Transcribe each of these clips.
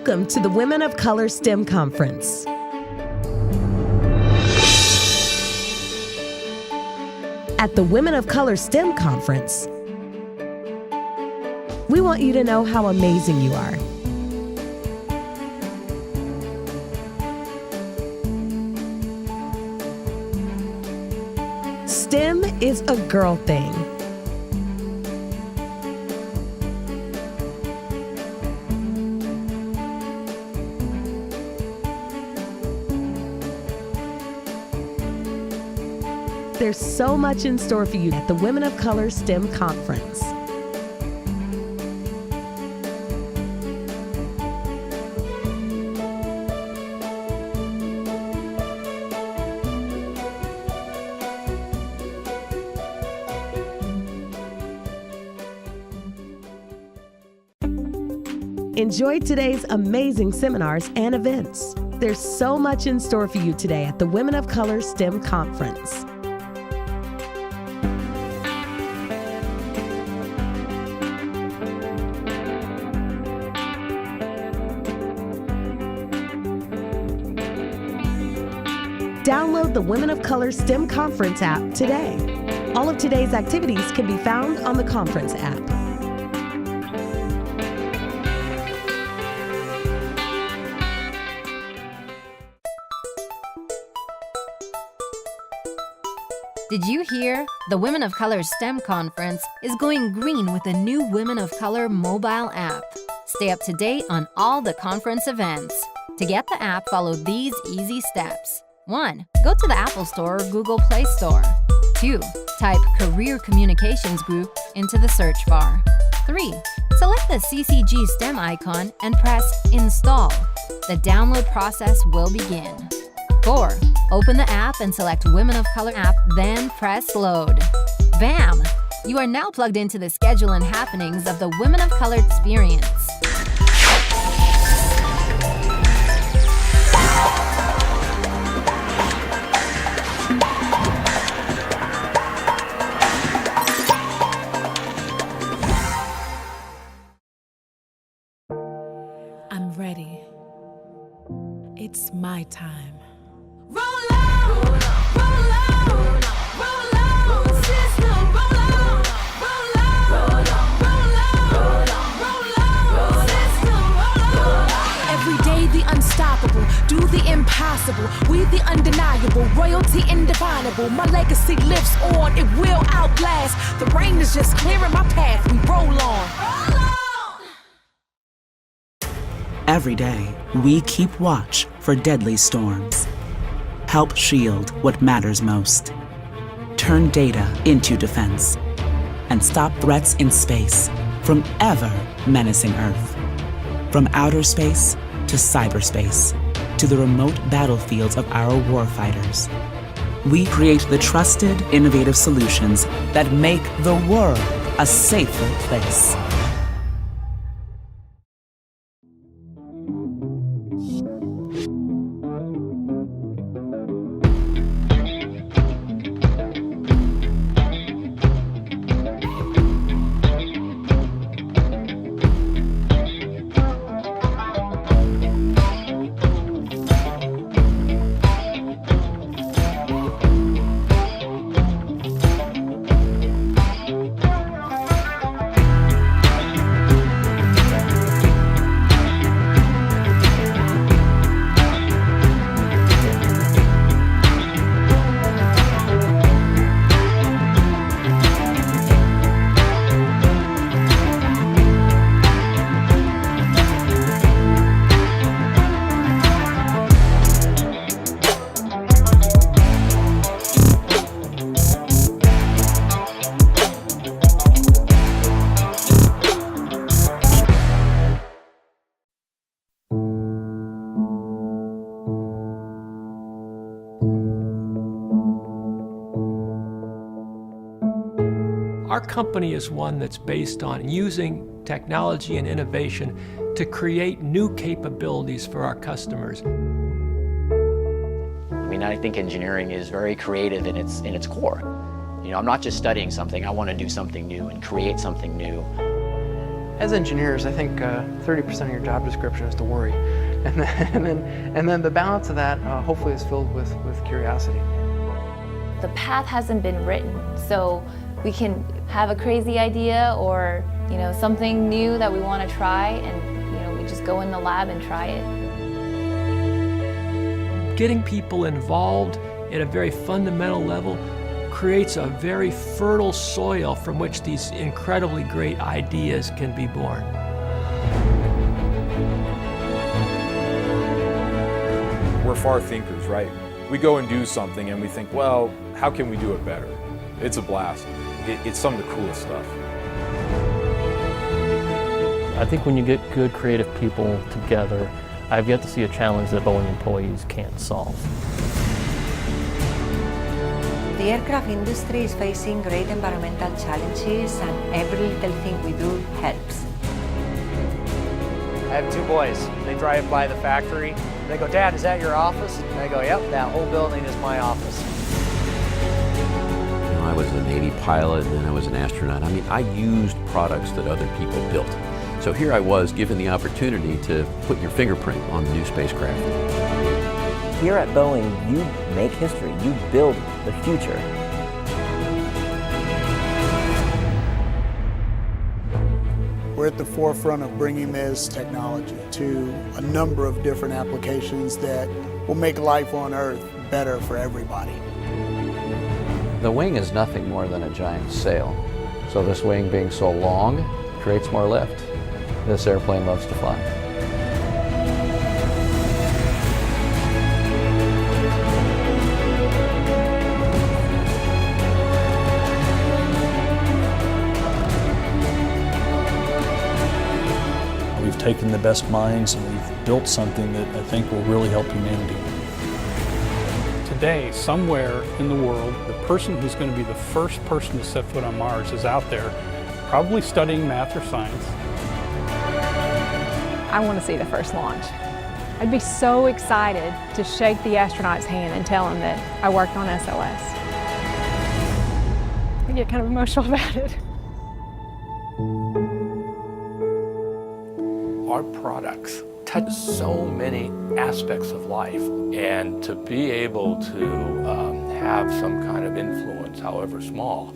Welcome to the Women of Color STEM Conference. At the Women of Color STEM Conference, we want you to know how amazing you are. STEM is a girl thing. There's so much in store for you at the Women of Color STEM Conference. Enjoy today's amazing seminars and events. There's so much in store for you today at the Women of Color STEM Conference. Download the Women of Color STEM Conference app today. All of today's activities can be found on the conference app. Did you hear? The Women of Color STEM Conference is going green with a new Women of Color mobile app. Stay up to date on all the conference events. To get the app, follow these easy steps. 1. Go to the Apple Store or Google Play Store. 2. Type Career Communications Group into the search bar. 3. Select the CCG STEM icon and press Install. The download process will begin. 4. Open the app and select Women of Color app, then press Load. Bam! You are now plugged into the schedule and happenings of the Women of Color experience. I'm ready. It's my time. Roll out, roll out, roll out, sister, roll out, roll out, roll out, sister, roll out. Every day the unstoppable, do the impossible. We the undeniable, royalty indefinable. My legacy lives on, it will outlast. The rain is just clearing my path, we roll on. Every day, we keep watch for deadly storms. Help shield what matters most. Turn data into defense. And stop threats in space from ever menacing Earth. From outer space to cyberspace, to the remote battlefields of our warfighters. We create the trusted, innovative solutions that make the world a safer place. Our company is one that's based on using technology and innovation to create new capabilities for our customers. I mean, I think engineering is very creative in its core. You know, I'm not just studying something, I want to do something new and create something new. As engineers, I think 30% of your job description is to worry, and then the balance of that hopefully is filled with curiosity. The path hasn't been written, so we can have a crazy idea or something new that we want to try, and we just go in the lab and try it. Getting people involved at a very fundamental level creates a very fertile soil from which these incredibly great ideas can be born. We're far thinkers, right? We go and do something and we think, well, how can we do it better? It's a blast. It's some of the coolest stuff. I think when you get good creative people together, I've yet to see a challenge that Boeing employees can't solve. The aircraft industry is facing great environmental challenges, and every little thing we do helps. I have two boys. They drive by the factory. They go, "Dad, is that your office?" And I go, "Yep, that whole building is my office." I was a Navy pilot and then I was an astronaut. I mean, I used products that other people built. So here I was given the opportunity to put your fingerprint on the new spacecraft. Here at Boeing, you make history, you build the future. We're at the forefront of bringing this technology to a number of different applications that will make life on Earth better for everybody. The wing is nothing more than a giant sail. So this wing being so long creates more lift. This airplane loves to fly. We've taken the best minds and we've built something that I think will really help humanity. Today, somewhere in the world, the person who's going to be the first person to set foot on Mars is out there, probably studying math or science. I want to see the first launch. I'd be so excited to shake the astronaut's hand and tell him that I worked on SLS. I get kind of emotional about it. Our products touch so many aspects of life, and to be able to have some kind of influence, however small.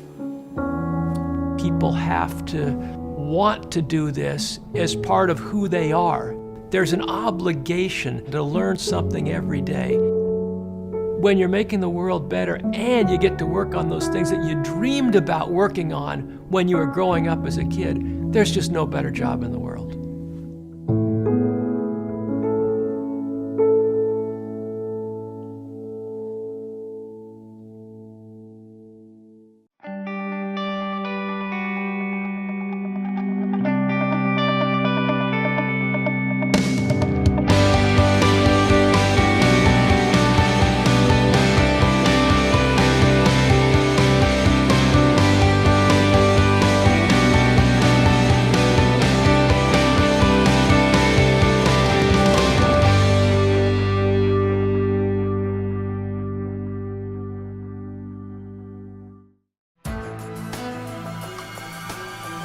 People have to want to do this as part of who they are. There's an obligation to learn something every day. When you're making the world better and you get to work on those things that you dreamed about working on when you were growing up as a kid, there's just no better job in the world.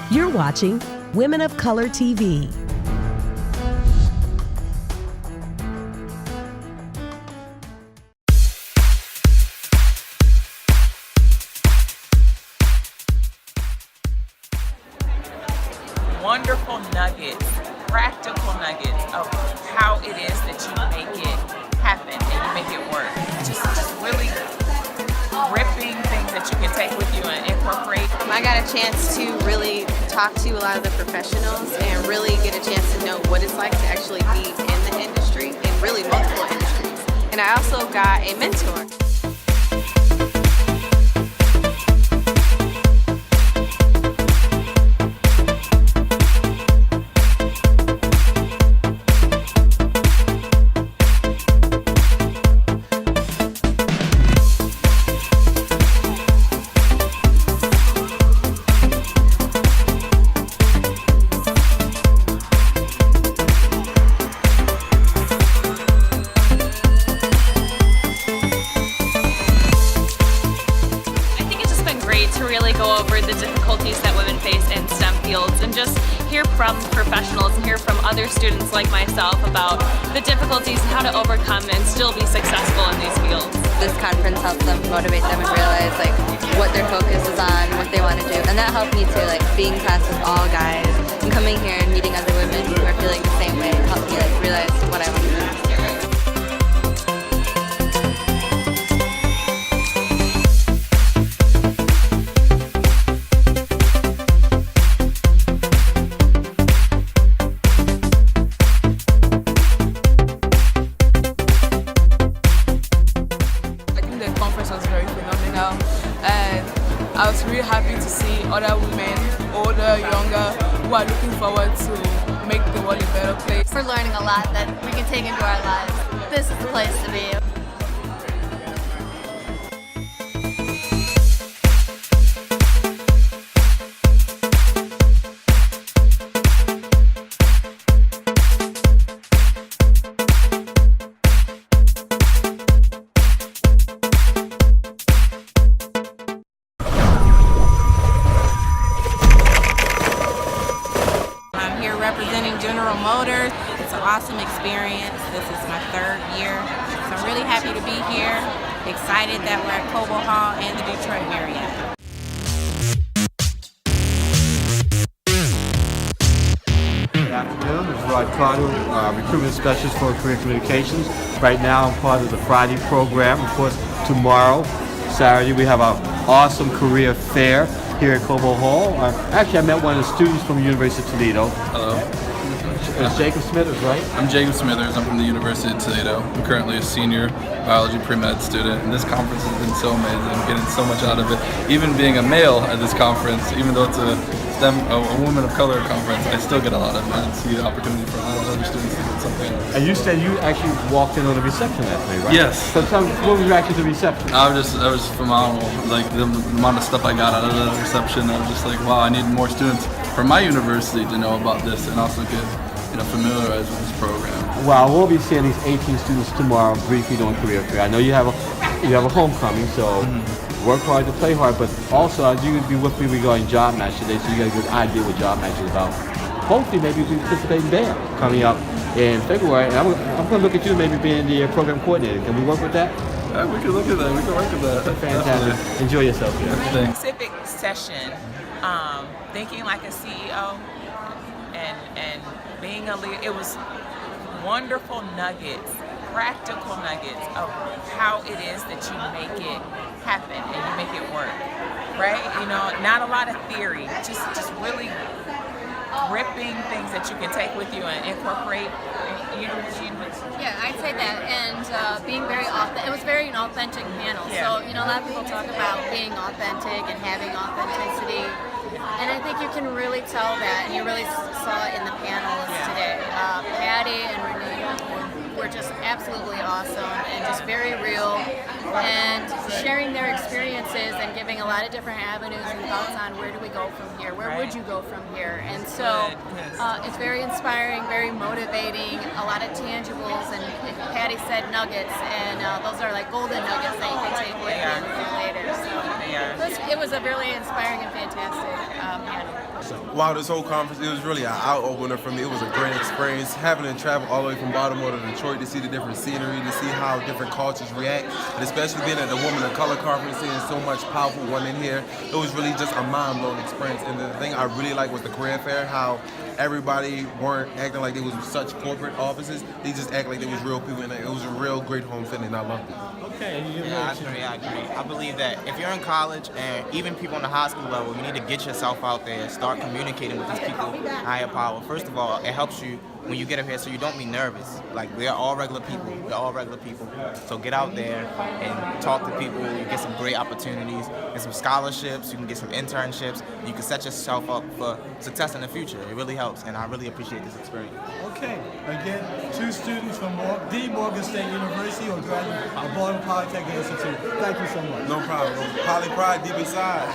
You're watching Women of Color TV. Wonderful nuggets, practical nuggets of how it is that you make it happen and you make it work. Just really gripping things that you can take with you and incorporate. I got a chance to really talk to a lot of the professionals and really get a chance to know what it's like to actually be in the industry, in really multiple industries. And I also got a mentor. go over the difficulties that women face in STEM fields and just hear from professionals and hear from other students like myself about the difficulties and how to overcome and still be successful in these fields. This conference helps them motivate them and realize like what their focus is on, what they want to do, and that helped me too. Like being in class with all guys and coming here and meeting other women who are feeling the same way helped me like realize what I want to do. I was really happy to see other women, older, younger, who are looking forward to make the world a better place. We're learning a lot that we can take into our lives. This is the place to be. Representing General Motors. It's an awesome experience. This is my 3rd year. So I'm really happy to be here. Excited that we're at Cobo Hall and the Detroit Marriott. Good afternoon. This is Rod Carter, Recruitment Specialist for Career Communications. Right now I'm part of the Friday program. Of course, tomorrow, Saturday, we have our awesome career fair here at Cobo Hall. Actually, I met one of the students from the University of Toledo. Hello. It's Jacob Smithers, right? I'm Jacob Smithers. I'm from the University of Toledo. I'm currently a senior biology pre-med student, and this conference has been so amazing. I'm getting so much out of it. Even being a male at this conference, even though it's a woman of color conference, I still get a lot of it and see the opportunity for a lot of other students to get something. And you said you actually walked in on the reception last night, right? Yes. So tell me, what was your reaction to the reception? I was phenomenal. Like the amount of stuff I got out of the reception, I was just like, wow, I need more students from my university to know about this and also get familiarized with this program. Well, we'll be seeing these 18 students tomorrow briefly doing career fair. I know you have a homecoming, so work hard to play hard, but also you would be with me regarding Job Match today, so you got a good idea what Job Match is about. Hopefully, maybe we participate in BAM coming up in February, and I'm going to look at you maybe being the program coordinator. Can we work with that? Yeah, we can look at that. We can work with that. Fantastic. Definitely. Enjoy yourself. Yeah. Specific session, thinking like a CEO and being a leader. It was wonderful nuggets, practical nuggets of how it is that you make it happen and you make it work, right? Not a lot of theory, just really gripping things that you can take with you and incorporate. Yeah, I'd say that, and being very authentic. It was very an authentic panel. Yeah. So a lot of people talk about being authentic and having authenticity, and I think you can really tell that, and you really saw it in the panels today. Patty and Renee were just absolutely awesome and just very real, and sharing their experiences and giving a lot of different avenues and thoughts on where do we go from here, where would you go from here, and so it's very inspiring, very motivating, a lot of tangibles, and Patty said nuggets, and those are like golden nuggets that you can take with you later. So it was a really inspiring and fantastic panel. Wow, this whole conference, it was really an eye-opener for me. It was a great experience, having to travel all the way from Baltimore to Detroit to see the different scenery, to see how different cultures react, and especially being at the Women of Color Conference, seeing so much powerful women here. It was really just a mind-blowing experience, and the thing I really liked was the career fair, how everybody weren't acting like it was such corporate offices. They just act like they was real people, and it was a real great home feeling. I loved it. Okay. Yeah, I agree. I believe that if you're in college, and even people on the high school level, you need to get yourself out there, start communicating with these people, higher power. First of all, it helps you when you get up here so you don't be nervous. Like, we're all regular people. We're all regular people. So get out there and talk to people. You get some great opportunities, get some scholarships, you can get some internships. You can set yourself up for success in the future. It really helps, and I really appreciate this experience. Okay. Again, 2 students from the Morgan State University or graduate of Baltimore Polytechnic Institute. Thank you so much. No problem. Poly Pride deep inside.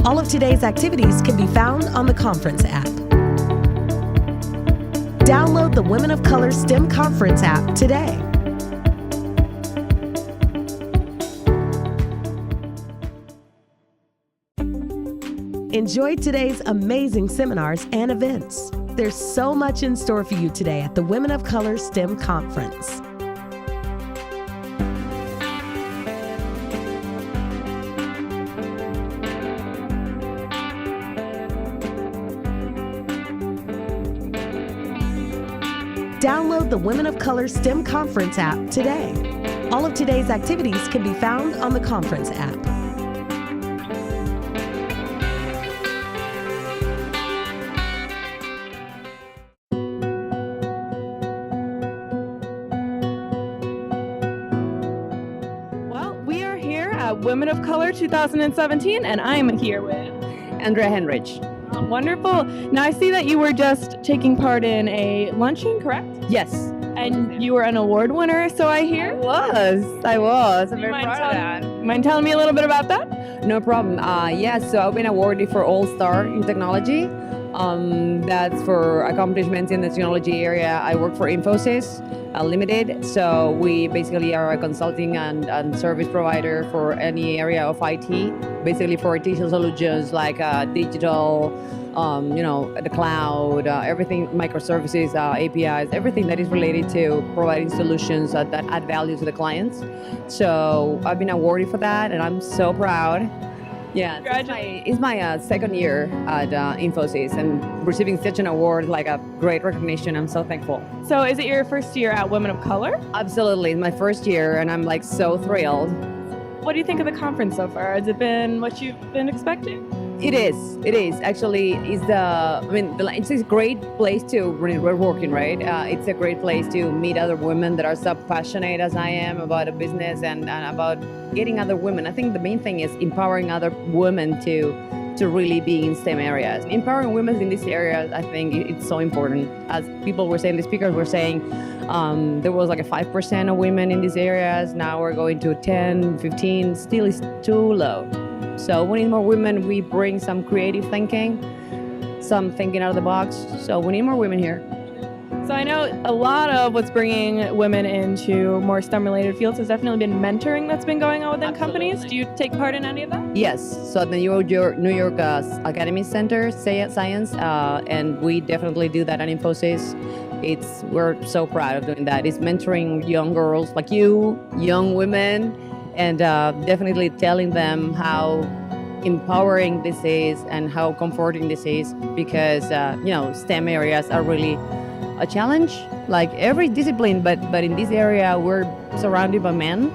All of today's activities can be found on the conference app. Download the Women of Color STEM Conference app today. Enjoy today's amazing seminars and events. There's so much in store for you today at the Women of Color STEM Conference. Download the Women of Color STEM Conference app today. All of today's activities can be found on the conference app. Well, we are here at Women of Color 2017, and I am here with Andrea Henrich. Wonderful. Now I see that you were just taking part in a luncheon, correct? Yes. And you were an award winner, so I hear? I was. I'm very proud of that. Mind telling me a little bit about that? No problem. Yes, so I've been awarded for All-Star in Technology. That's for accomplishments in the technology area. I work for Infosys Limited, so we basically are a consulting and service provider for any area of IT, basically for digital solutions like digital, the cloud, everything, microservices, APIs, everything that is related to providing solutions that add value to the clients. So I've been awarded for that, and I'm so proud. Yeah, it's my second year at Infosys, and receiving such an award, like a great recognition. I'm so thankful. So is it your first year at Women of Color? Absolutely, it's my first year, and I'm like so thrilled. What do you think of the conference so far? Has it been what you've been expecting? It is. Actually, it's a great place to, we're working, right? It's a great place to meet other women that are so passionate as I am about a business and about getting other women. I think the main thing is empowering other women to really be in STEM areas. Empowering women in these areas, I think it's so important. As people were saying, the speakers were saying, there was like a 5% of women in these areas. Now we're going to 10, 15, still is too low. So we need more women. We bring some creative thinking, some thinking out of the box. So we need more women here. So I know a lot of what's bringing women into more STEM-related fields has definitely been mentoring that's been going on within companies. Do you take part in any of that? Yes. So at the New York Academy Center, Science, and we definitely do that at Infosys. We're so proud of doing that. It's mentoring young girls like you, young women, and definitely telling them how empowering this is and how comforting this is, because STEM areas are really a challenge, like every discipline, but in this area we're surrounded by men,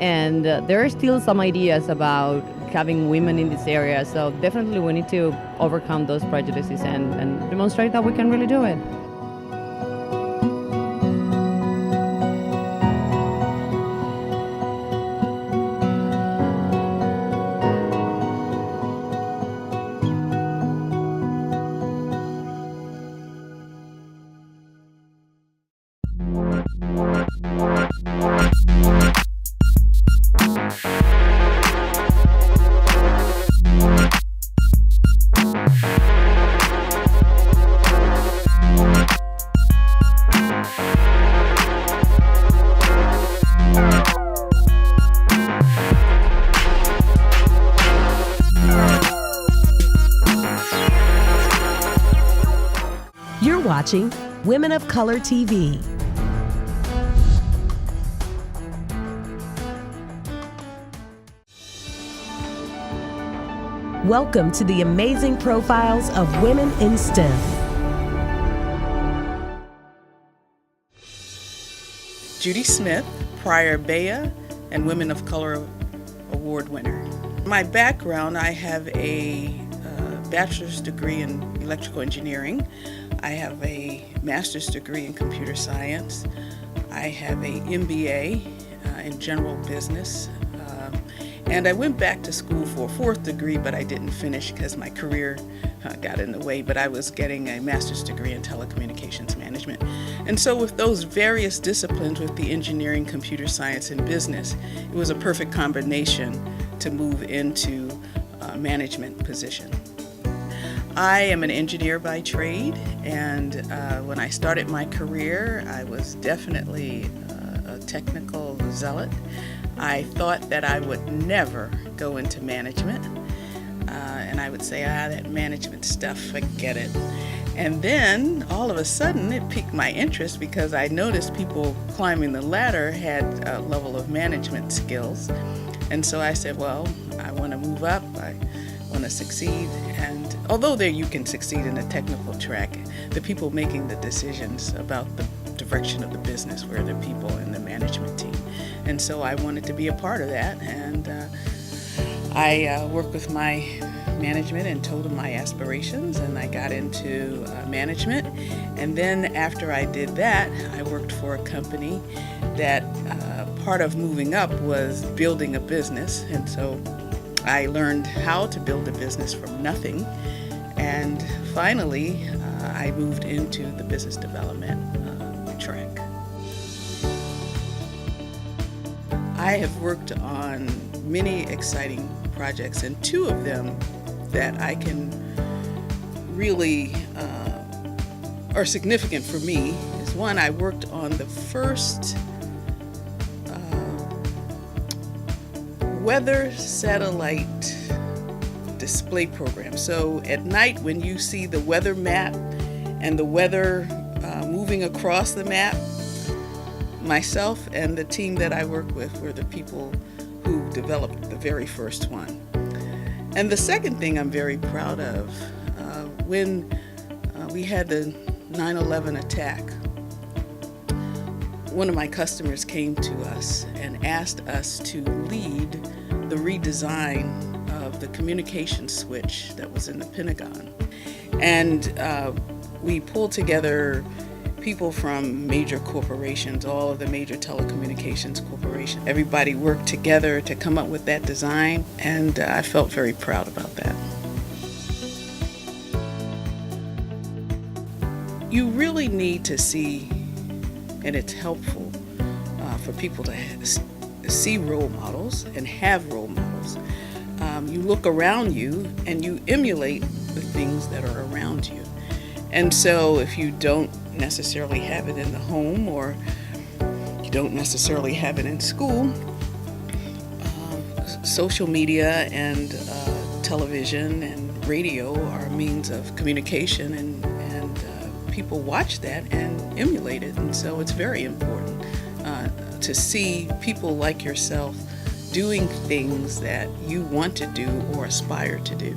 and there are still some ideas about having women in this area. So definitely we need to overcome those prejudices and demonstrate that we can really do it. You're watching Women of Color TV. Welcome to the amazing profiles of women in STEM. Judy Smith, prior Bea and Women of Color Award winner. My background, I have a bachelor's degree in electrical engineering. I have a master's degree in computer science. I have a MBA in general business. And I went back to school for a fourth degree, but I didn't finish because my career got in the way. But I was getting a master's degree in telecommunications management. And so with those various disciplines, with the engineering, computer science, and business, it was a perfect combination to move into a management position. I am an engineer by trade, and when I started my career, I was definitely a technical zealot. I thought that I would never go into management. and I would say, that management stuff, forget it. And then all of a sudden it piqued my interest because I noticed people climbing the ladder had a level of management skills. And so I said, well, I want to move up, I want to succeed. And although there you can succeed in the technical track, the people making the decisions about the direction of the business were the people in the management team. And so I wanted to be a part of that, and I worked with my management and told them my aspirations, and I got into management. And then after I did that, I worked for a company that part of moving up was building a business, and so I learned how to build a business from nothing. And finally, I moved into the business development track. I have worked on many exciting projects, and two of them that I can really are significant for me is one, I worked on the first weather satellite display program. So at night when you see the weather map and the weather moving across the map, myself and the team that I work with were the people who developed the very first one. And the second thing I'm very proud of, when we had the 9/11 attack, one of my customers came to us and asked us to lead the redesign of the communication switch that was in the Pentagon. And we pulled together people from major corporations, all of the major telecommunications corporations. Everybody worked together to come up with that design, and I felt very proud about that. You really need to see, and it's helpful for people to see role models and have role models. You look around you and you emulate the things that are around you. And so if you don't necessarily have it in the home, or you don't necessarily have it in school, social media and television and radio are means of communication, and people watch that and emulate it. And so it's very important to see people like yourself doing things that you want to do or aspire to do.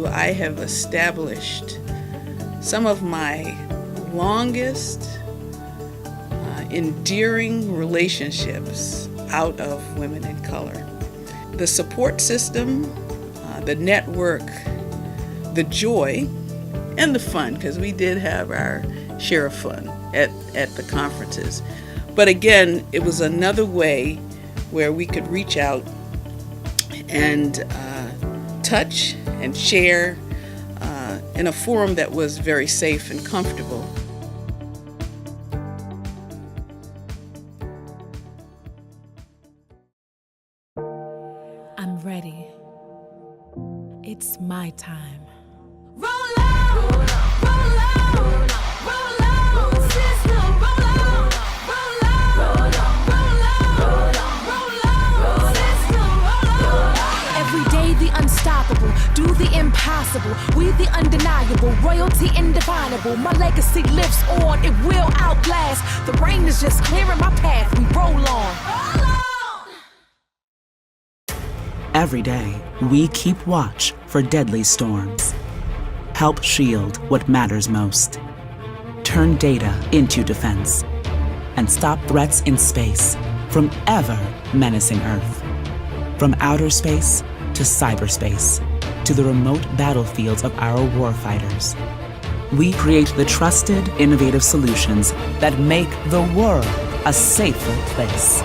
I have established some of my longest endearing relationships out of women in color. The support system, the network, the joy, and the fun, because we did have our share of fun at the conferences. But again, it was another way where we could reach out and touch and share in a forum that was very safe and comfortable. I'm ready. It's my time. Unstoppable, do the impossible, we the undeniable, royalty indefinable, my legacy lives on, it will outlast, the rain is just clearing my path, we roll on. Every day, we keep watch for deadly storms. Help shield what matters most. Turn data into defense. And stop threats in space from ever menacing Earth. From outer space to cyberspace, to the remote battlefields of our warfighters. We create the trusted, innovative solutions that make the world a safer place.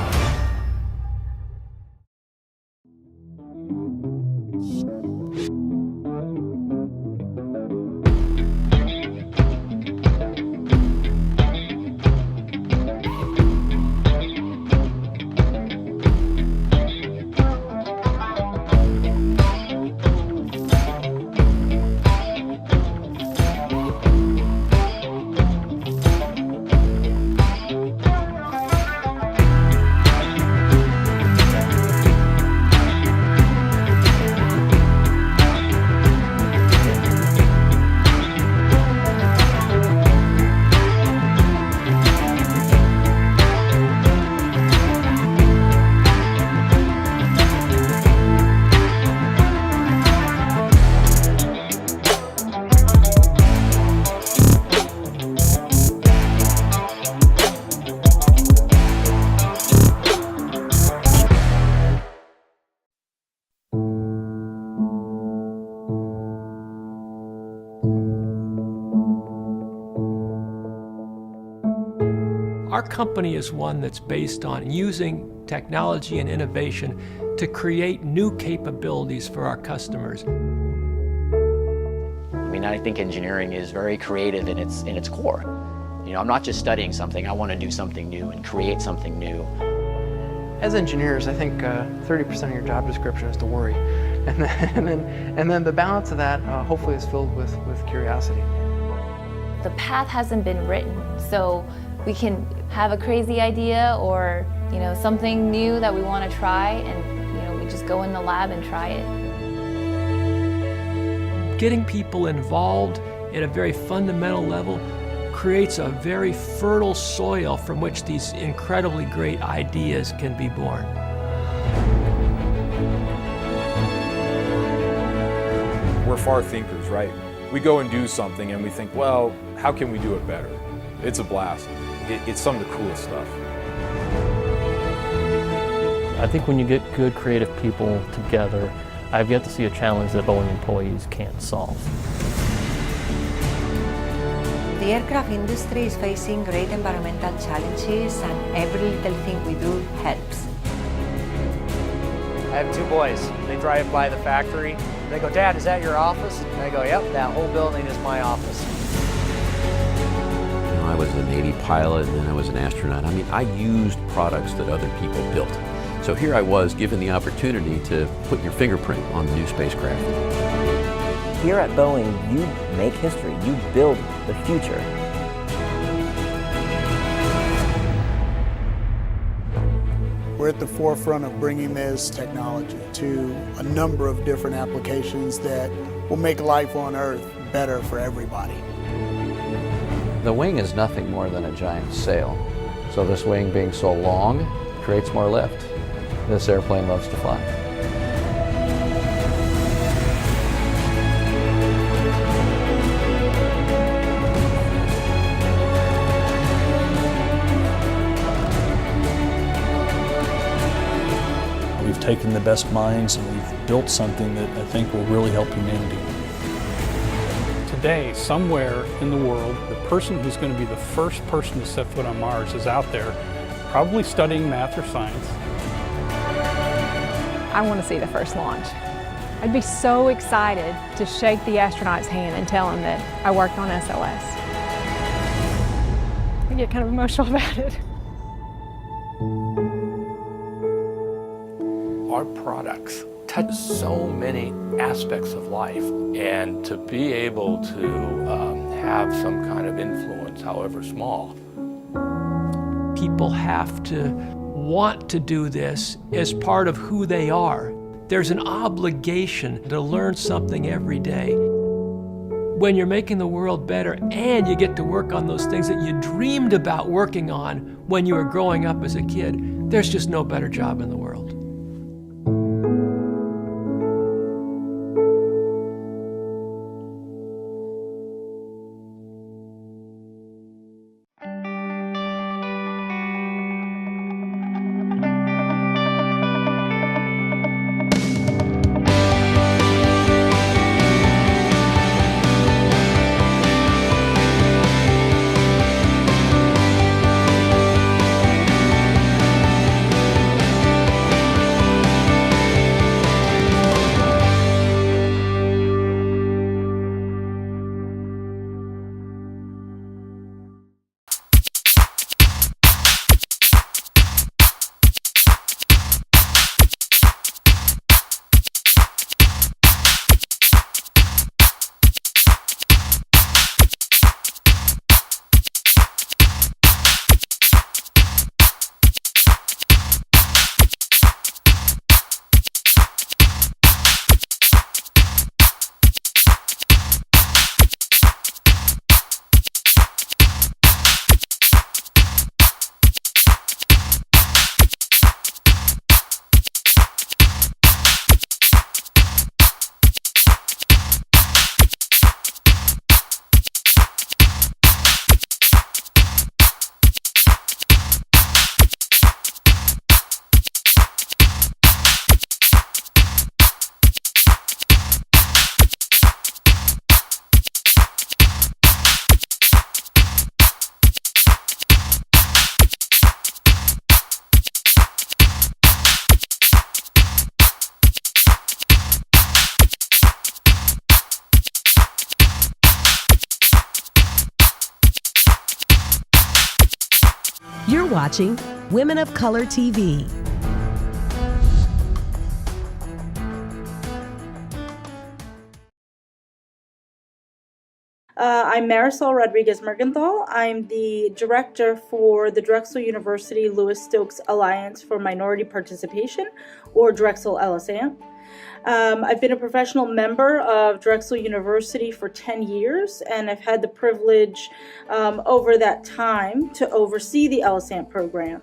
Our company is one that's based on using technology and innovation to create new capabilities for our customers. I mean, I think engineering is very creative in its core. You know, I'm not just studying something, I want to do something new and create something new. As engineers, I think 30% of your job description is to worry. And then the balance of that hopefully is filled with curiosity. The path hasn't been written, so we can have a crazy idea or, you know, something new that we want to try, and, you know, we just go in the lab and try it. Getting people involved at a very fundamental level creates a very fertile soil from which these incredibly great ideas can be born. We're far thinkers, right? We go and do something and we think, well, how can we do it better? It's a blast. It's some of the coolest stuff. I think when you get good creative people together, I've yet to see a challenge that Boeing employees can't solve. The aircraft industry is facing great environmental challenges, and every little thing we do helps. I have two boys. They drive by the factory. They go, "Dad, is that your office?" And I go, "Yep, that whole building is my office." You know, I was a Navy pilot and then I was an astronaut. I mean, I used products that other people built. So here I was given the opportunity to put your fingerprint on the new spacecraft. Here at Boeing, you make history, you build the future. We're at the forefront of bringing this technology to a number of different applications that will make life on Earth better for everybody. The wing is nothing more than a giant sail. So this wing being so long creates more lift. This airplane loves to fly. We've taken the best minds and we've built something that I think will really help humanity. Today, somewhere in the world, the person who's going to be the first person to set foot on Mars is out there, probably studying math or science. I want to see the first launch. I'd be so excited to shake the astronaut's hand and tell him that I worked on SLS. I get kind of emotional about it. Our products touch so many aspects of life, and to be able to have some kind of influence, however small. People have to want to do this as part of who they are. There's an obligation to learn something every day. When you're making the world better and you get to work on those things that you dreamed about working on when you were growing up as a kid, there's just no better job in the world. You're watching Women of Color TV. I'm Marisol Rodriguez-Mergenthal. I'm the director for the Drexel University Lewis Stokes Alliance for Minority Participation, or Drexel LSAM. I've been a professional member of Drexel University for 10 years, and I've had the privilege over that time to oversee the LSAM program.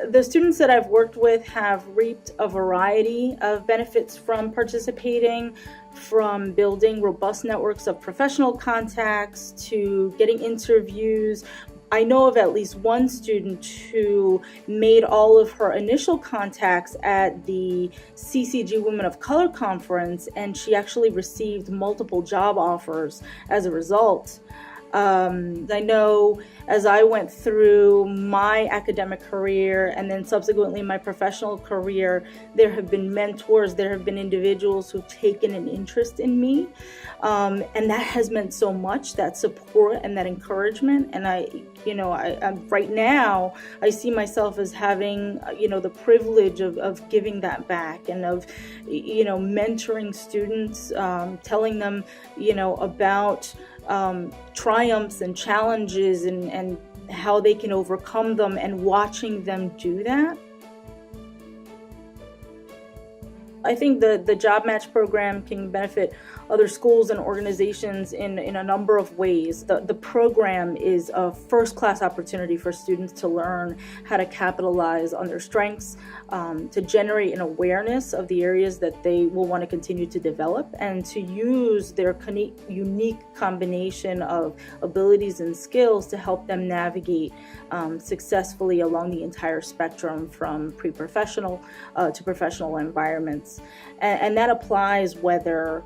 The students that I've worked with have reaped a variety of benefits from participating, from building robust networks of professional contacts to getting interviews. I know of at least one student who made all of her initial contacts at the CCG Women of Color Conference, and she actually received multiple job offers as a result. I know as I went through my academic career and then subsequently my professional career, there have been mentors, there have been individuals who've taken an interest in me. And that has meant so much, that support and that encouragement. And I'm right now, I see myself as having, the privilege of giving that back and of, mentoring students, telling them, about triumphs and challenges and how they can overcome them, and watching them do that. I think the Job Match program can benefit other schools and organizations in a number of ways. The program is a first-class opportunity for students to learn how to capitalize on their strengths, to generate an awareness of the areas that they will want to continue to develop, and to use their unique combination of abilities and skills to help them navigate successfully along the entire spectrum from pre-professional to professional environments. And that applies whether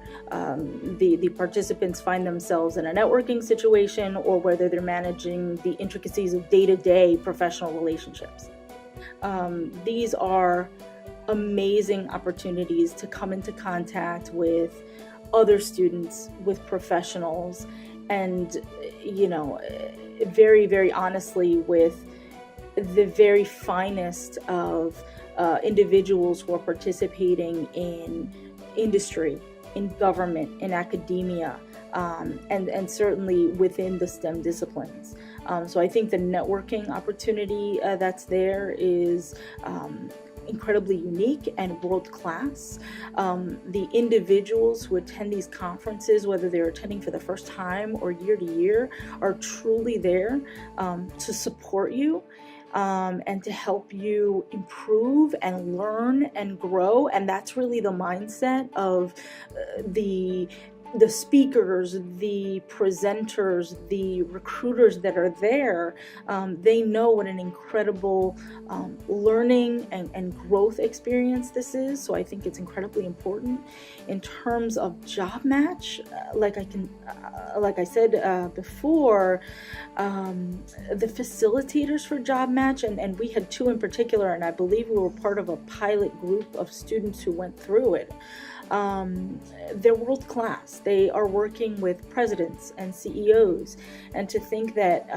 the participants find themselves in a networking situation or whether they're managing the intricacies of day-to-day professional relationships. These are amazing opportunities to come into contact with other students, with professionals, and, very, very honestly, with the very finest of individuals who are participating in industry, in government, in academia, and certainly within the STEM disciplines. So I think the networking opportunity that's there is incredibly unique and world-class. The individuals who attend these conferences, whether they're attending for the first time or year to year, are truly there to support you. And to help you improve and learn and grow. And that's really the mindset of the speakers, the presenters, the recruiters that are there. They know what an incredible learning and growth experience this is. So I think it's incredibly important. In terms of job match, like I said before, the facilitators for job match, and we had two in particular, and I believe we were part of a pilot group of students who went through it. They're world class. They are working with presidents and CEOs, and to think that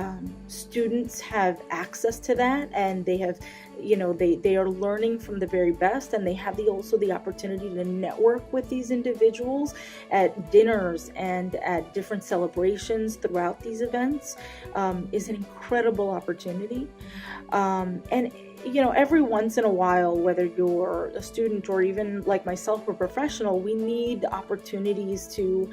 students have access to that, and they have, they are learning from the very best, and they have also the opportunity to network with these individuals at dinners and at different celebrations throughout these events, is an incredible opportunity. And every once in a while, whether you're a student or even like myself, a professional, we need opportunities to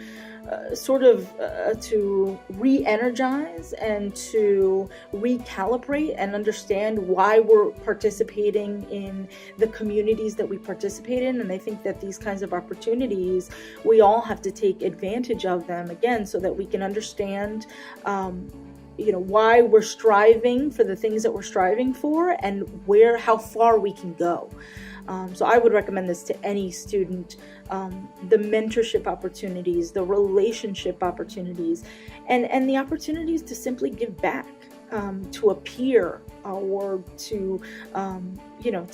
to re-energize and to recalibrate and understand why we're participating in the communities that we participate in. And I think that these kinds of opportunities, we all have to take advantage of them, again, so that we can understand why we're striving for the things that we're striving for, and how far we can go. So I would recommend this to any student, the mentorship opportunities, the relationship opportunities, and the opportunities to simply give back to a peer or to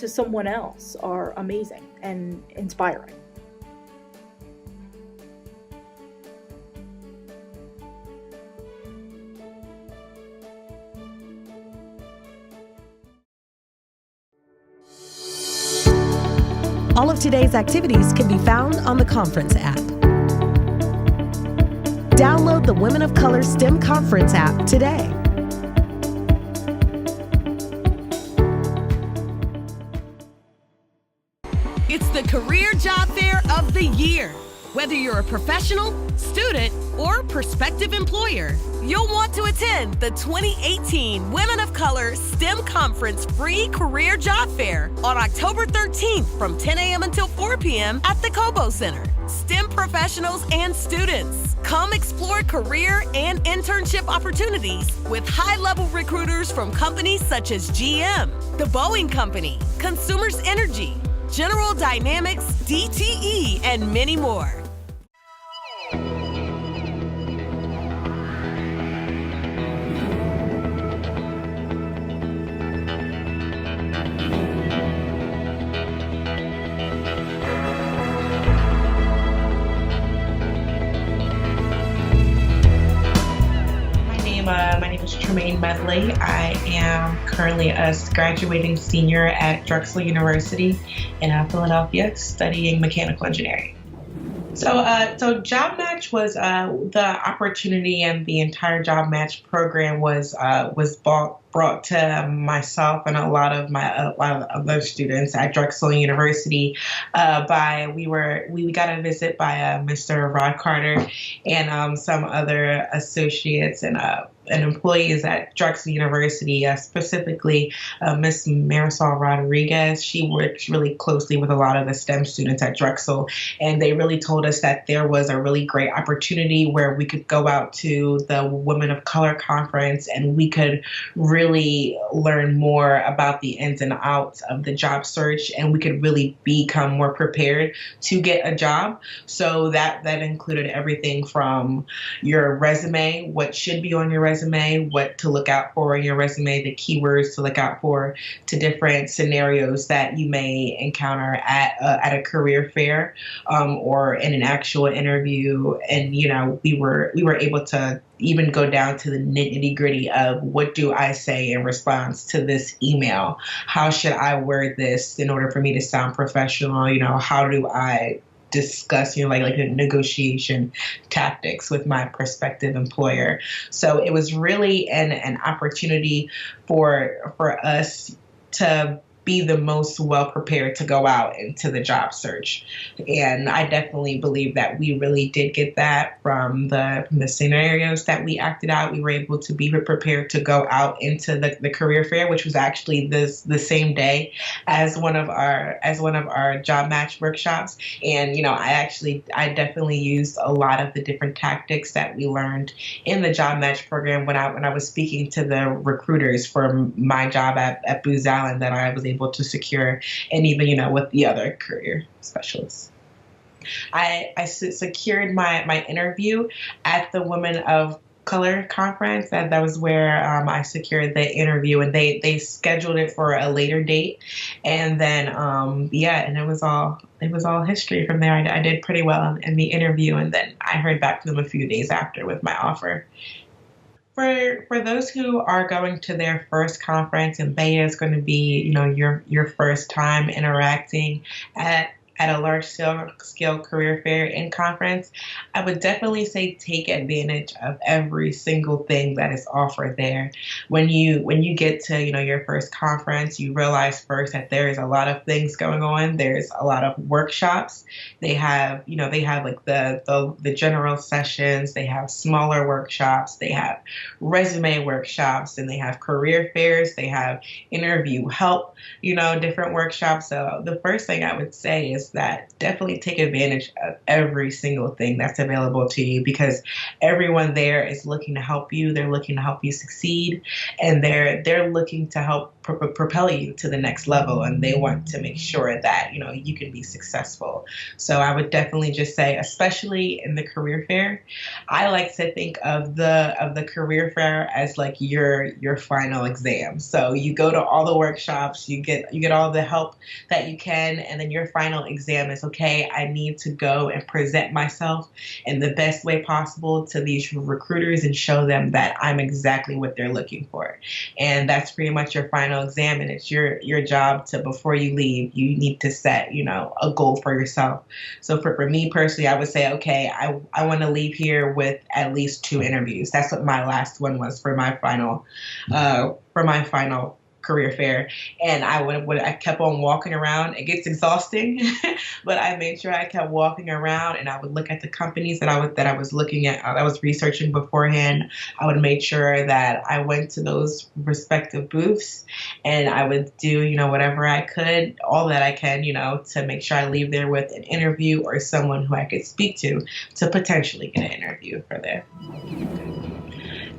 someone else are amazing and inspiring. All of today's activities can be found on the conference app. Download the Women of Color STEM Conference app today. It's the Career Job Fair of the year. Whether you're a professional, student, or prospective employer, you'll want to attend the 2018 Women of Color STEM Conference Free Career Job Fair on October 13th from 10 a.m. until 4 p.m. at the Cobo Center. STEM professionals and students, come explore career and internship opportunities with high-level recruiters from companies such as GM, the Boeing Company, Consumers Energy, General Dynamics, DTE, and many more. My name is Tremaine Medley. I am currently a graduating senior at Drexel University in Philadelphia, studying mechanical engineering. So Job Match was the opportunity, and the entire Job Match program was brought to myself and a lot of other students at Drexel University. We got a visit by Mr. Rod Carter and some other associates and employees at Drexel University, specifically Miss Marisol Rodriguez. She works really closely with a lot of the STEM students at Drexel, and they really told us that there was a really great opportunity where we could go out to the Women of Color Conference and we could really learn more about the ins and outs of the job search, and we could really become more prepared to get a job. So that included everything from your resume, what should be on your resume, what to look out for in your resume, the keywords to look out for, to different scenarios that you may encounter at a career fair or in an actual interview. And we were able to even go down to the nitty-gritty of what do I say in response to this email? How should I word this in order for me to sound professional? How do I discuss, like the negotiation tactics with my prospective employer? So it was really an opportunity for us to be the most well prepared to go out into the job search. And I definitely believe that we really did get that from the scenarios that we acted out. We were able to be prepared to go out into the career fair, which was actually the same day as one of our job match workshops. And I definitely used a lot of the different tactics that we learned in the job match program when I was speaking to the recruiters for my job at Booz Allen that I was able to secure, and even with the other career specialists. I secured my interview at the Women of Color Conference. That was where I secured the interview, and they scheduled it for a later date. And then and it was all history from there. I did pretty well in the interview, and then I heard back from them a few days after with my offer. For those who are going to their first conference, and BEA is going to be, your first time interacting at a large scale career fair and conference, I would definitely say take advantage of every single thing that is offered there. When you get to your first conference, you realize first that there is a lot of things going on. There's a lot of workshops. They have like the general sessions. They have smaller workshops. They have resume workshops, and they have career fairs. They have interview help, different workshops. So the first thing I would say is that definitely take advantage of every single thing that's available to you, because everyone there is looking to help you. They're looking to help you succeed, and they're looking to help propel you to the next level, and they want to make sure that you can be successful. So I would definitely just say, especially in the career fair, I like to think of the career fair as like your final exam. So you go to all the workshops, you get all the help that you can, and then your final exam is, okay, I need to go and present myself in the best way possible to these recruiters and show them that I'm exactly what they're looking for. And that's pretty much your final final exam, and it's your job to, before you leave, you need to set, a goal for yourself. So for me personally, I would say, okay, I want to leave here with at least 2 interviews. That's what my last one was for my final career fair. And I kept on walking around. It gets exhausting, but I made sure I kept walking around, and I would look at the companies that I was looking at, I was researching beforehand. I would make sure that I went to those respective booths, and I would do, whatever I could, all that I can, to make sure I leave there with an interview or someone who I could speak to potentially get an interview for there.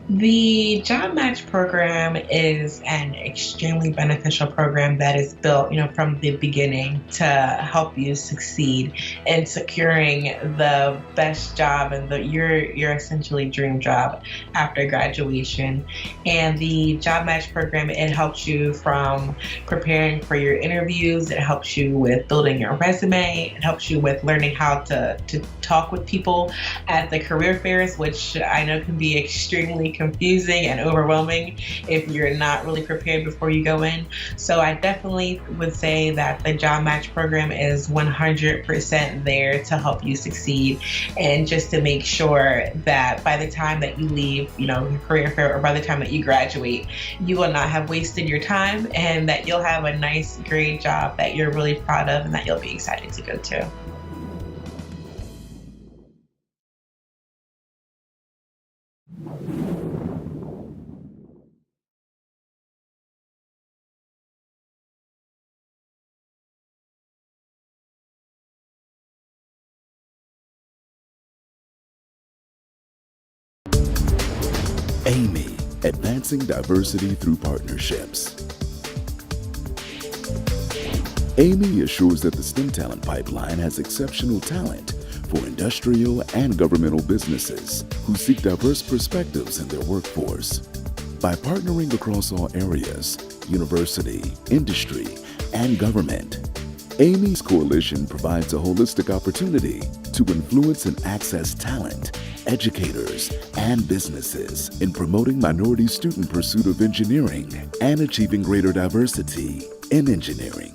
The Job Match program is an extremely beneficial program that is built, from the beginning to help you succeed in securing the best job and your essentially dream job after graduation. And the Job Match program, it helps you from preparing for your interviews. It helps you with building your resume. It helps you with learning how to talk with people at the career fairs, which I know can be extremely confusing and overwhelming if you're not really prepared before you go in. So I definitely would say that the Job Match program is 100% there to help you succeed, and just to make sure that by the time that you leave, your career fair, or by the time that you graduate, you will not have wasted your time, and that you'll have a nice, great job that you're really proud of and that you'll be excited to go to. Amy, advancing diversity through partnerships. Amy assures that the STEM talent pipeline has exceptional talent for industrial and governmental businesses who seek diverse perspectives in their workforce. By partnering across all areas, university, industry, and government, Amy's coalition provides a holistic opportunity to influence and access talent, educators, and businesses in promoting minority student pursuit of engineering and achieving greater diversity in engineering.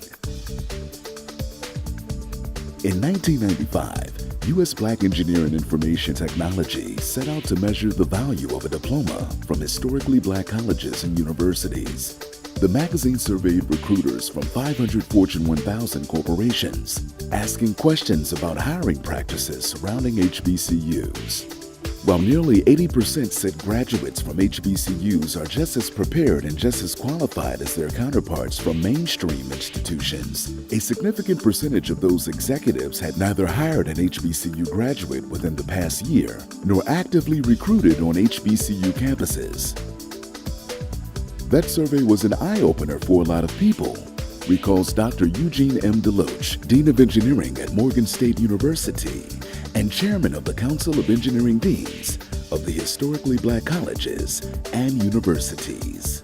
In 1995, U.S. Black Engineer and Information Technology set out to measure the value of a diploma from historically black colleges and universities. The magazine surveyed recruiters from 500 Fortune 1000 corporations, asking questions about hiring practices surrounding HBCUs. While nearly 80% said graduates from HBCUs are just as prepared and just as qualified as their counterparts from mainstream institutions, a significant percentage of those executives had neither hired an HBCU graduate within the past year, nor actively recruited on HBCU campuses. That survey was an eye-opener for a lot of people, recalls Dr. Eugene M. Deloach, Dean of Engineering at Morgan State University and Chairman of the Council of Engineering Deans of the Historically Black Colleges and Universities.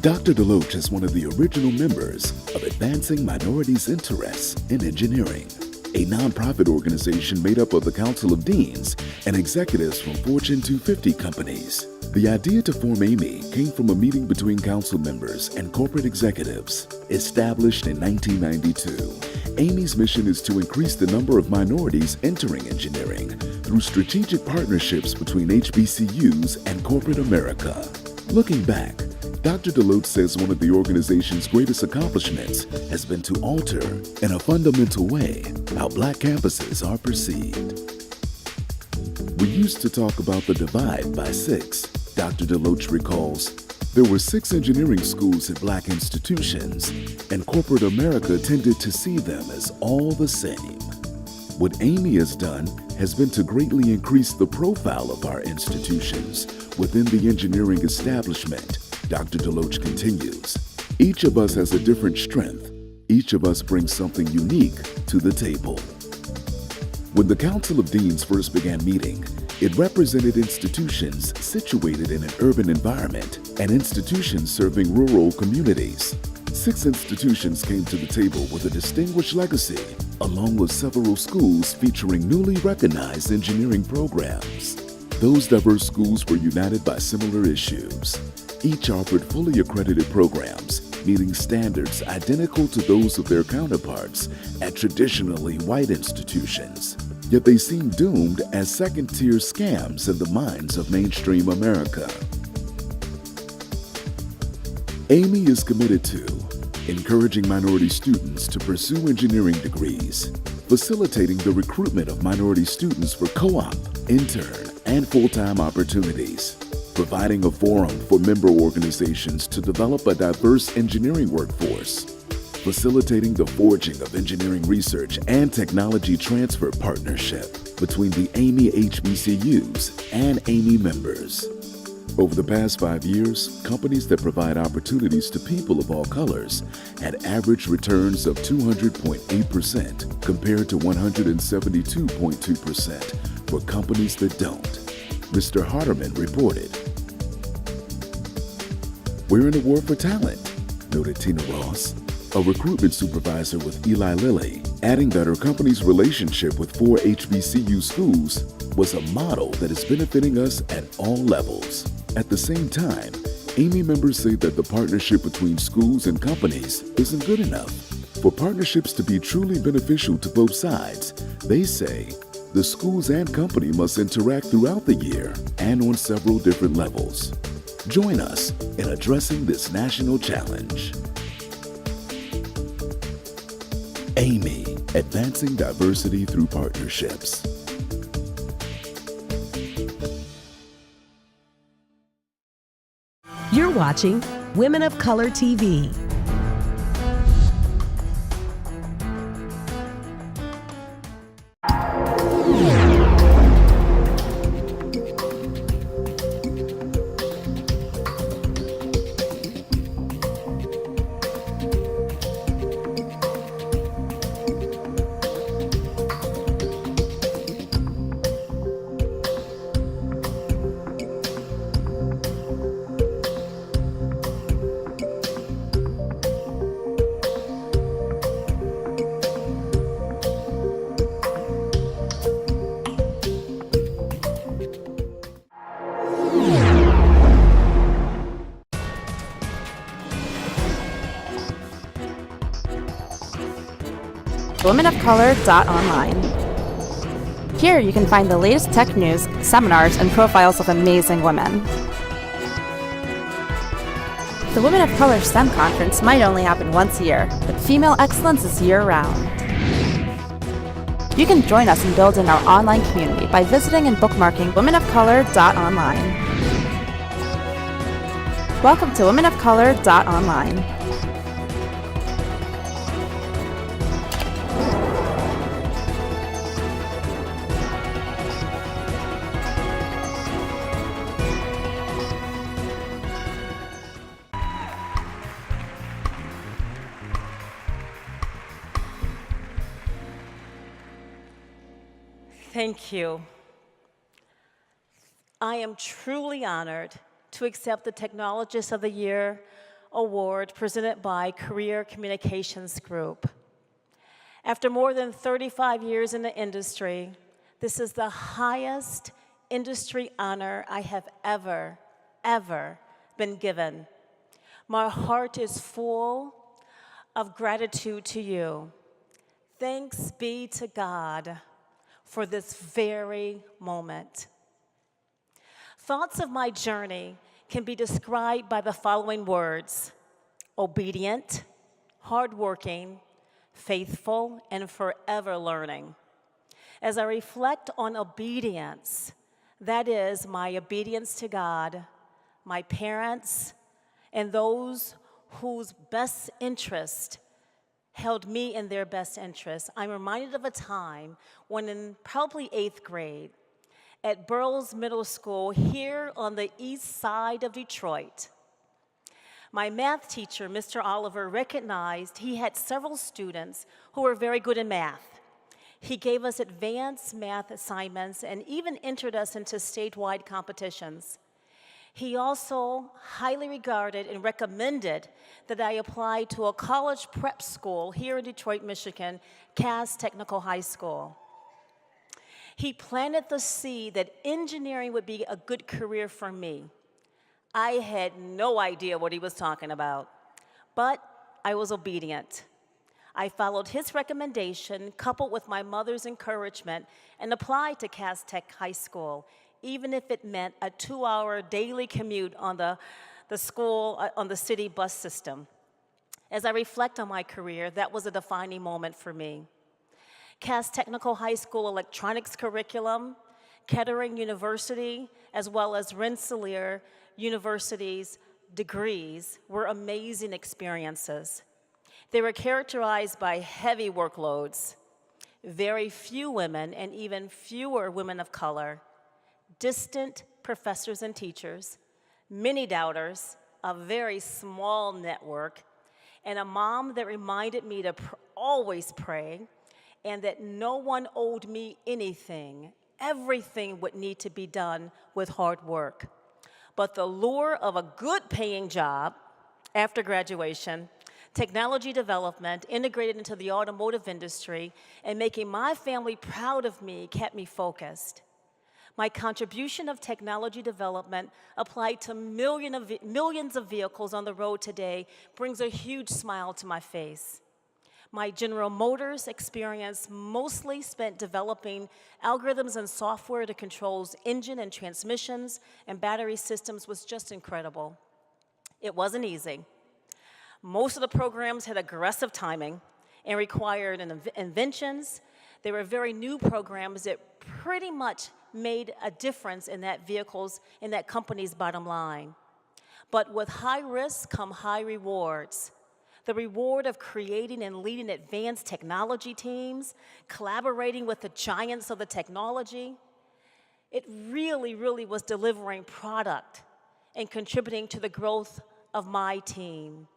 Dr. Deloach is one of the original members of Advancing Minorities' Interests in Engineering, a nonprofit organization made up of the Council of Deans and executives from Fortune 250 companies. The idea to form Amy came from a meeting between council members and corporate executives. Established in 1992, Amy's mission is to increase the number of minorities entering engineering through strategic partnerships between HBCUs and corporate America. Looking back, Dr. Deloach says one of the organization's greatest accomplishments has been to alter, in a fundamental way, how black campuses are perceived. We used to talk about the divide by 6. Dr. Deloach recalls, there were 6 engineering schools at black institutions, and corporate America tended to see them as all the same. What Amy has done has been to greatly increase the profile of our institutions within the engineering establishment. Dr. Deloach continues, each of us has a different strength. Each of us brings something unique to the table. When the Council of Deans first began meeting, it represented institutions situated in an urban environment and institutions serving rural communities. 6 institutions came to the table with a distinguished legacy, along with several schools featuring newly recognized engineering programs. Those diverse schools were united by similar issues. Each offered fully accredited programs meeting standards identical to those of their counterparts at traditionally white institutions. Yet they seem doomed as second-tier scams in the minds of mainstream America. Amy is committed to encouraging minority students to pursue engineering degrees, facilitating the recruitment of minority students for co-op, intern, and full-time opportunities, providing a forum for member organizations to develop a diverse engineering workforce, facilitating the forging of engineering research and technology transfer partnership between the Amy HBCUs and Amy members. Over the past 5 years, companies that provide opportunities to people of all colors had average returns of 200.8% compared to 172.2% for companies that don't. Mr. Hardeman reported. We're in a war for talent, noted Tina Ross, a recruitment supervisor with Eli Lilly, adding that her company's relationship with 4 HBCU schools was a model that is benefiting us at all levels. At the same time, Amy members say that the partnership between schools and companies isn't good enough. For partnerships to be truly beneficial to both sides, they say the schools and company must interact throughout the year and on several different levels. Join us in addressing this national challenge. Amy, advancing diversity through partnerships. You're watching Women of Color TV. WomenofColor.online. Here you can find the latest tech news, seminars, and profiles of amazing women. The Women of Color STEM Conference might only happen once a year, but female excellence is year-round. You can join us in building our online community by visiting and bookmarking WomenofColor.online. Welcome to WomenofColor.online. Thank you. I am truly honored to accept the Technologist of the Year award presented by Career Communications Group. After more than 35 years in the industry, this is the highest industry honor I have ever been given. My heart is full of gratitude to you. Thanks be to God for this very moment. Thoughts of my journey can be described by the following words: obedient, hardworking, faithful, and forever learning. As I reflect on obedience, that is my obedience to God, my parents, and those whose best interest held me in their best interest, I'm reminded of a time when in probably 8th grade at Burroughs Middle School here on the east side of Detroit, my math teacher, Mr. Oliver, recognized he had several students who were very good in math. He gave us advanced math assignments and even entered us into statewide competitions. He also highly regarded and recommended that I apply to a college prep school here in Detroit, Michigan, Cass Technical High School. He planted the seed that engineering would be a good career for me. I had no idea what he was talking about, But I was obedient. I followed his recommendation, coupled with my mother's encouragement, and applied to Cass Tech High School, even if it meant a 2-hour daily commute on the city bus system. As I reflect on my career, that was a defining moment for me. Cass Technical High School electronics curriculum, Kettering University, as well as Rensselaer University's degrees were amazing experiences. They were characterized by heavy workloads, very few women and even fewer women of color, distant professors and teachers, many doubters, a very small network, and a mom that reminded me to always pray and that no one owed me anything. Everything would need to be done with hard work. But the lure of a good paying job after graduation, technology development integrated into the automotive industry, and making my family proud of me kept me focused. My contribution of technology development applied to millions of vehicles on the road today brings a huge smile to my face. My General Motors experience mostly spent developing algorithms and software to control engine and transmissions and battery systems was just incredible. It wasn't easy. Most of the programs had aggressive timing and required inventions. They were very new programs that pretty much made a difference in that company's bottom line. But with high risk come high rewards. The reward of creating and leading advanced technology teams, collaborating with the giants of the technology. It really, really was delivering product and contributing to the growth of my team.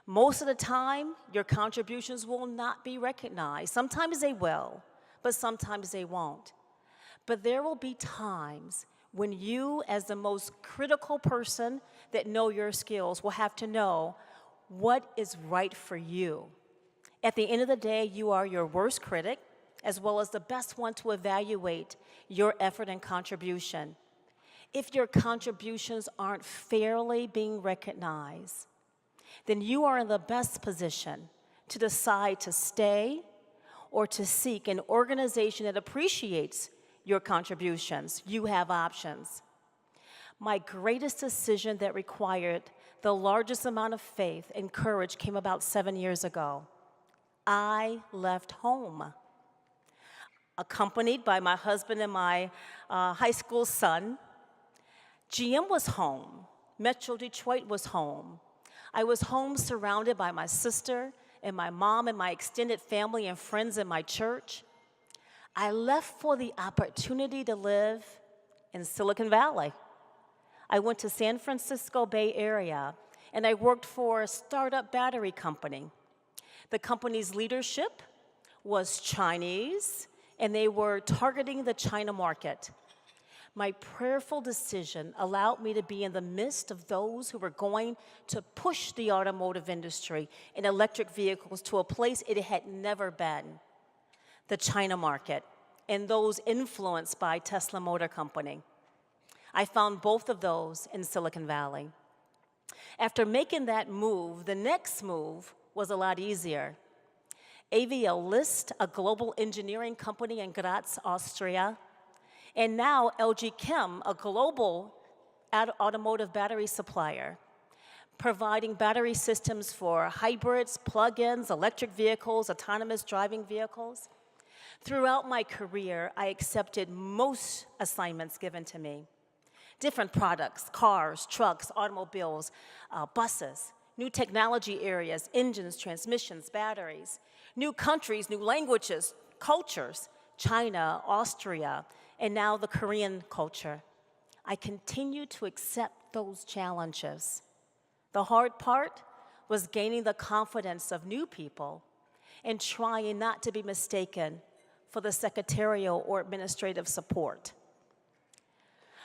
Most of the time, your contributions will not be recognized. Sometimes they will, but sometimes they won't. But there will be times when you, as the most critical person that know your skills, will have to know what is right for you. At the end of the day, you are your worst critic, as well as the best one to evaluate your effort and contribution. If your contributions aren't fairly being recognized, then you are in the best position to decide to stay or to seek an organization that appreciates your contributions. You have options. My greatest decision that required the largest amount of faith and courage came about 7 years ago. I left home. Accompanied by my husband and my high school son, GM was home. Metro Detroit was home. I was home surrounded by my sister and my mom and my extended family and friends in my church. I left for the opportunity to live in Silicon Valley. I went to San Francisco Bay Area, and I worked for a startup battery company. The company's leadership was Chinese, and they were targeting the China market. My prayerful decision allowed me to be in the midst of those who were going to push the automotive industry and electric vehicles to a place it had never been, the China market, and those influenced by Tesla Motor Company. I found both of those in Silicon Valley. After making that move, the next move was a lot easier. AVL List, a global engineering company in Graz, Austria, and now LG Chem, a global automotive battery supplier, providing battery systems for hybrids, plug-ins, electric vehicles, autonomous driving vehicles. Throughout my career, I accepted most assignments given to me. Different products, cars, trucks, automobiles, buses, new technology areas, engines, transmissions, batteries, new countries, new languages, cultures, China, Austria, and now the Korean culture. I continue to accept those challenges. The hard part was gaining the confidence of new people and trying not to be mistaken for the secretarial or administrative support.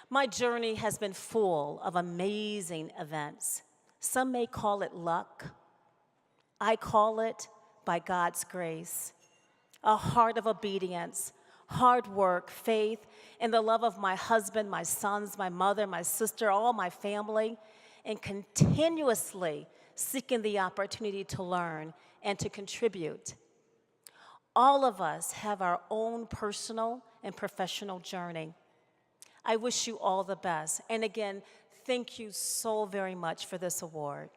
My journey has been full of amazing events. Some may call it luck. I call it, by God's grace, a heart of obedience, hard work, faith, and the love of my husband, my sons, my mother, my sister, all my family, and continuously seeking the opportunity to learn and to contribute. All of us have our own personal and professional journey. I wish you all the best. And again, thank you so very much for this award.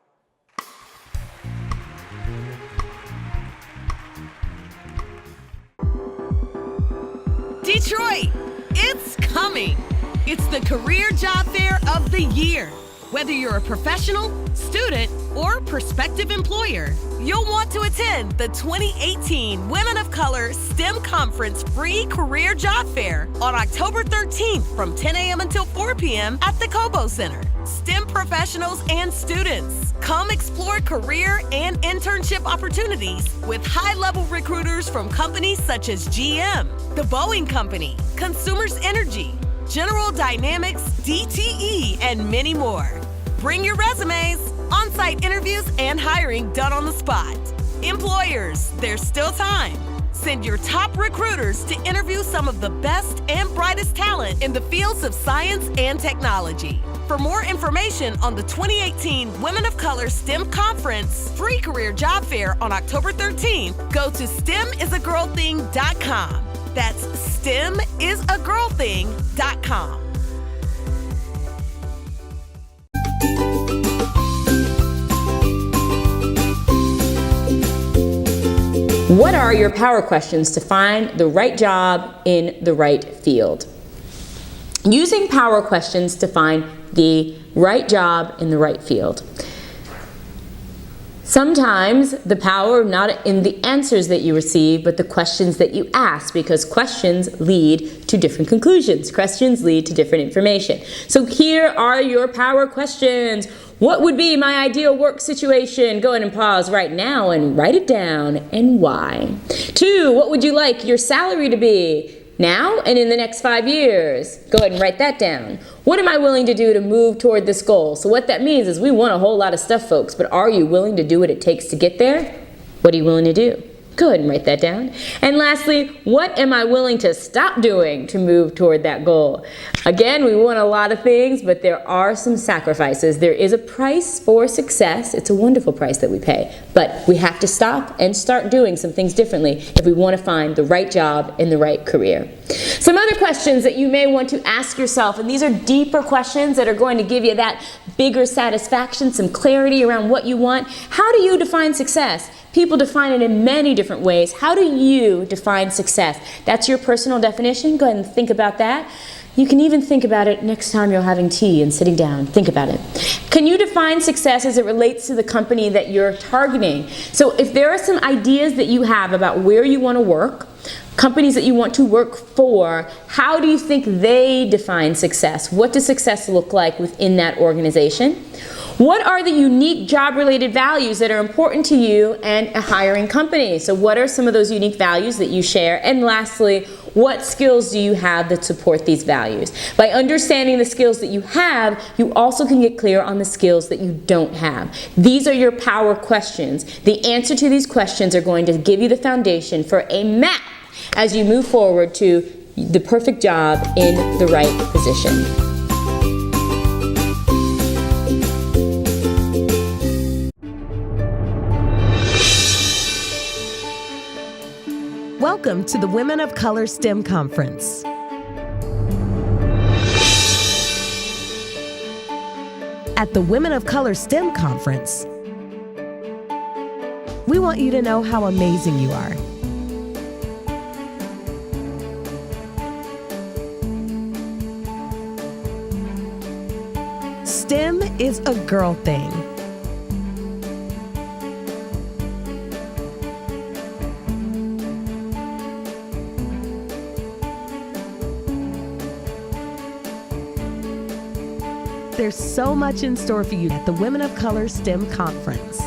Detroit, it's coming. It's the Career Job Fair of the Year. Whether you're a professional, student, or prospective employer, you'll want to attend the 2018 Women of Color STEM Conference Free Career Job Fair on October 13th from 10 a.m. until 4 p.m. at the Cobo Center. STEM professionals and students, come explore career and internship opportunities with high-level recruiters from companies such as GM, the Boeing Company, Consumers Energy, General Dynamics, DTE, and many more. Bring your resumes, on-site interviews, and hiring done on the spot. Employers, there's still time. Send your top recruiters to interview some of the best and brightest talent in the fields of science and technology. For more information on the 2018 Women of Color STEM Conference Free Career Job Fair on October 13th, go to STEMisagirlthing.com. That's STEMisagirlthing.com. What are your power questions to find the right job in the right field? Using power questions to find the right job in the right field. Sometimes the power not in the answers that you receive, but the questions that you ask, because questions lead to different conclusions. Questions lead to different information. So here are your power questions. What would be my ideal work situation? Go ahead and pause right now and write it down, and why. 2, what would you like your salary to be now and in the next 5 years? Go ahead and write that down. What am I willing to do to move toward this goal? So what that means is we want a whole lot of stuff, folks, but are you willing to do what it takes to get there? What are you willing to do? Go ahead and write that down. And lastly, what am I willing to stop doing to move toward that goal? Again, we want a lot of things, but there are some sacrifices. There is a price for success. It's a wonderful price that we pay, but we have to stop and start doing some things differently if we want to find the right job in the right career. Some other questions that you may want to ask yourself, and these are deeper questions that are going to give you that bigger satisfaction, some clarity around what you want. How do you define success? People define it in many different ways. How do you define success? That's your personal definition. Go ahead and think about that. You can even think about it next time you're having tea and sitting down. Think about it. Can you define success as it relates to the company that you're targeting? So if there are some ideas that you have about where you want to work, companies that you want to work for, how do you think they define success? What does success look like within that organization? What are the unique job-related values that are important to you and a hiring company? So what are some of those unique values that you share? And lastly, what skills do you have that support these values? By understanding the skills that you have, you also can get clear on the skills that you don't have. These are your power questions. The answer to these questions are going to give you the foundation for a map as you move forward to the perfect job in the right position. Welcome to the Women of Color STEM Conference. At the Women of Color STEM Conference, we want you to know how amazing you are. STEM is a girl thing. There's so much in store for you at the Women of Color STEM Conference.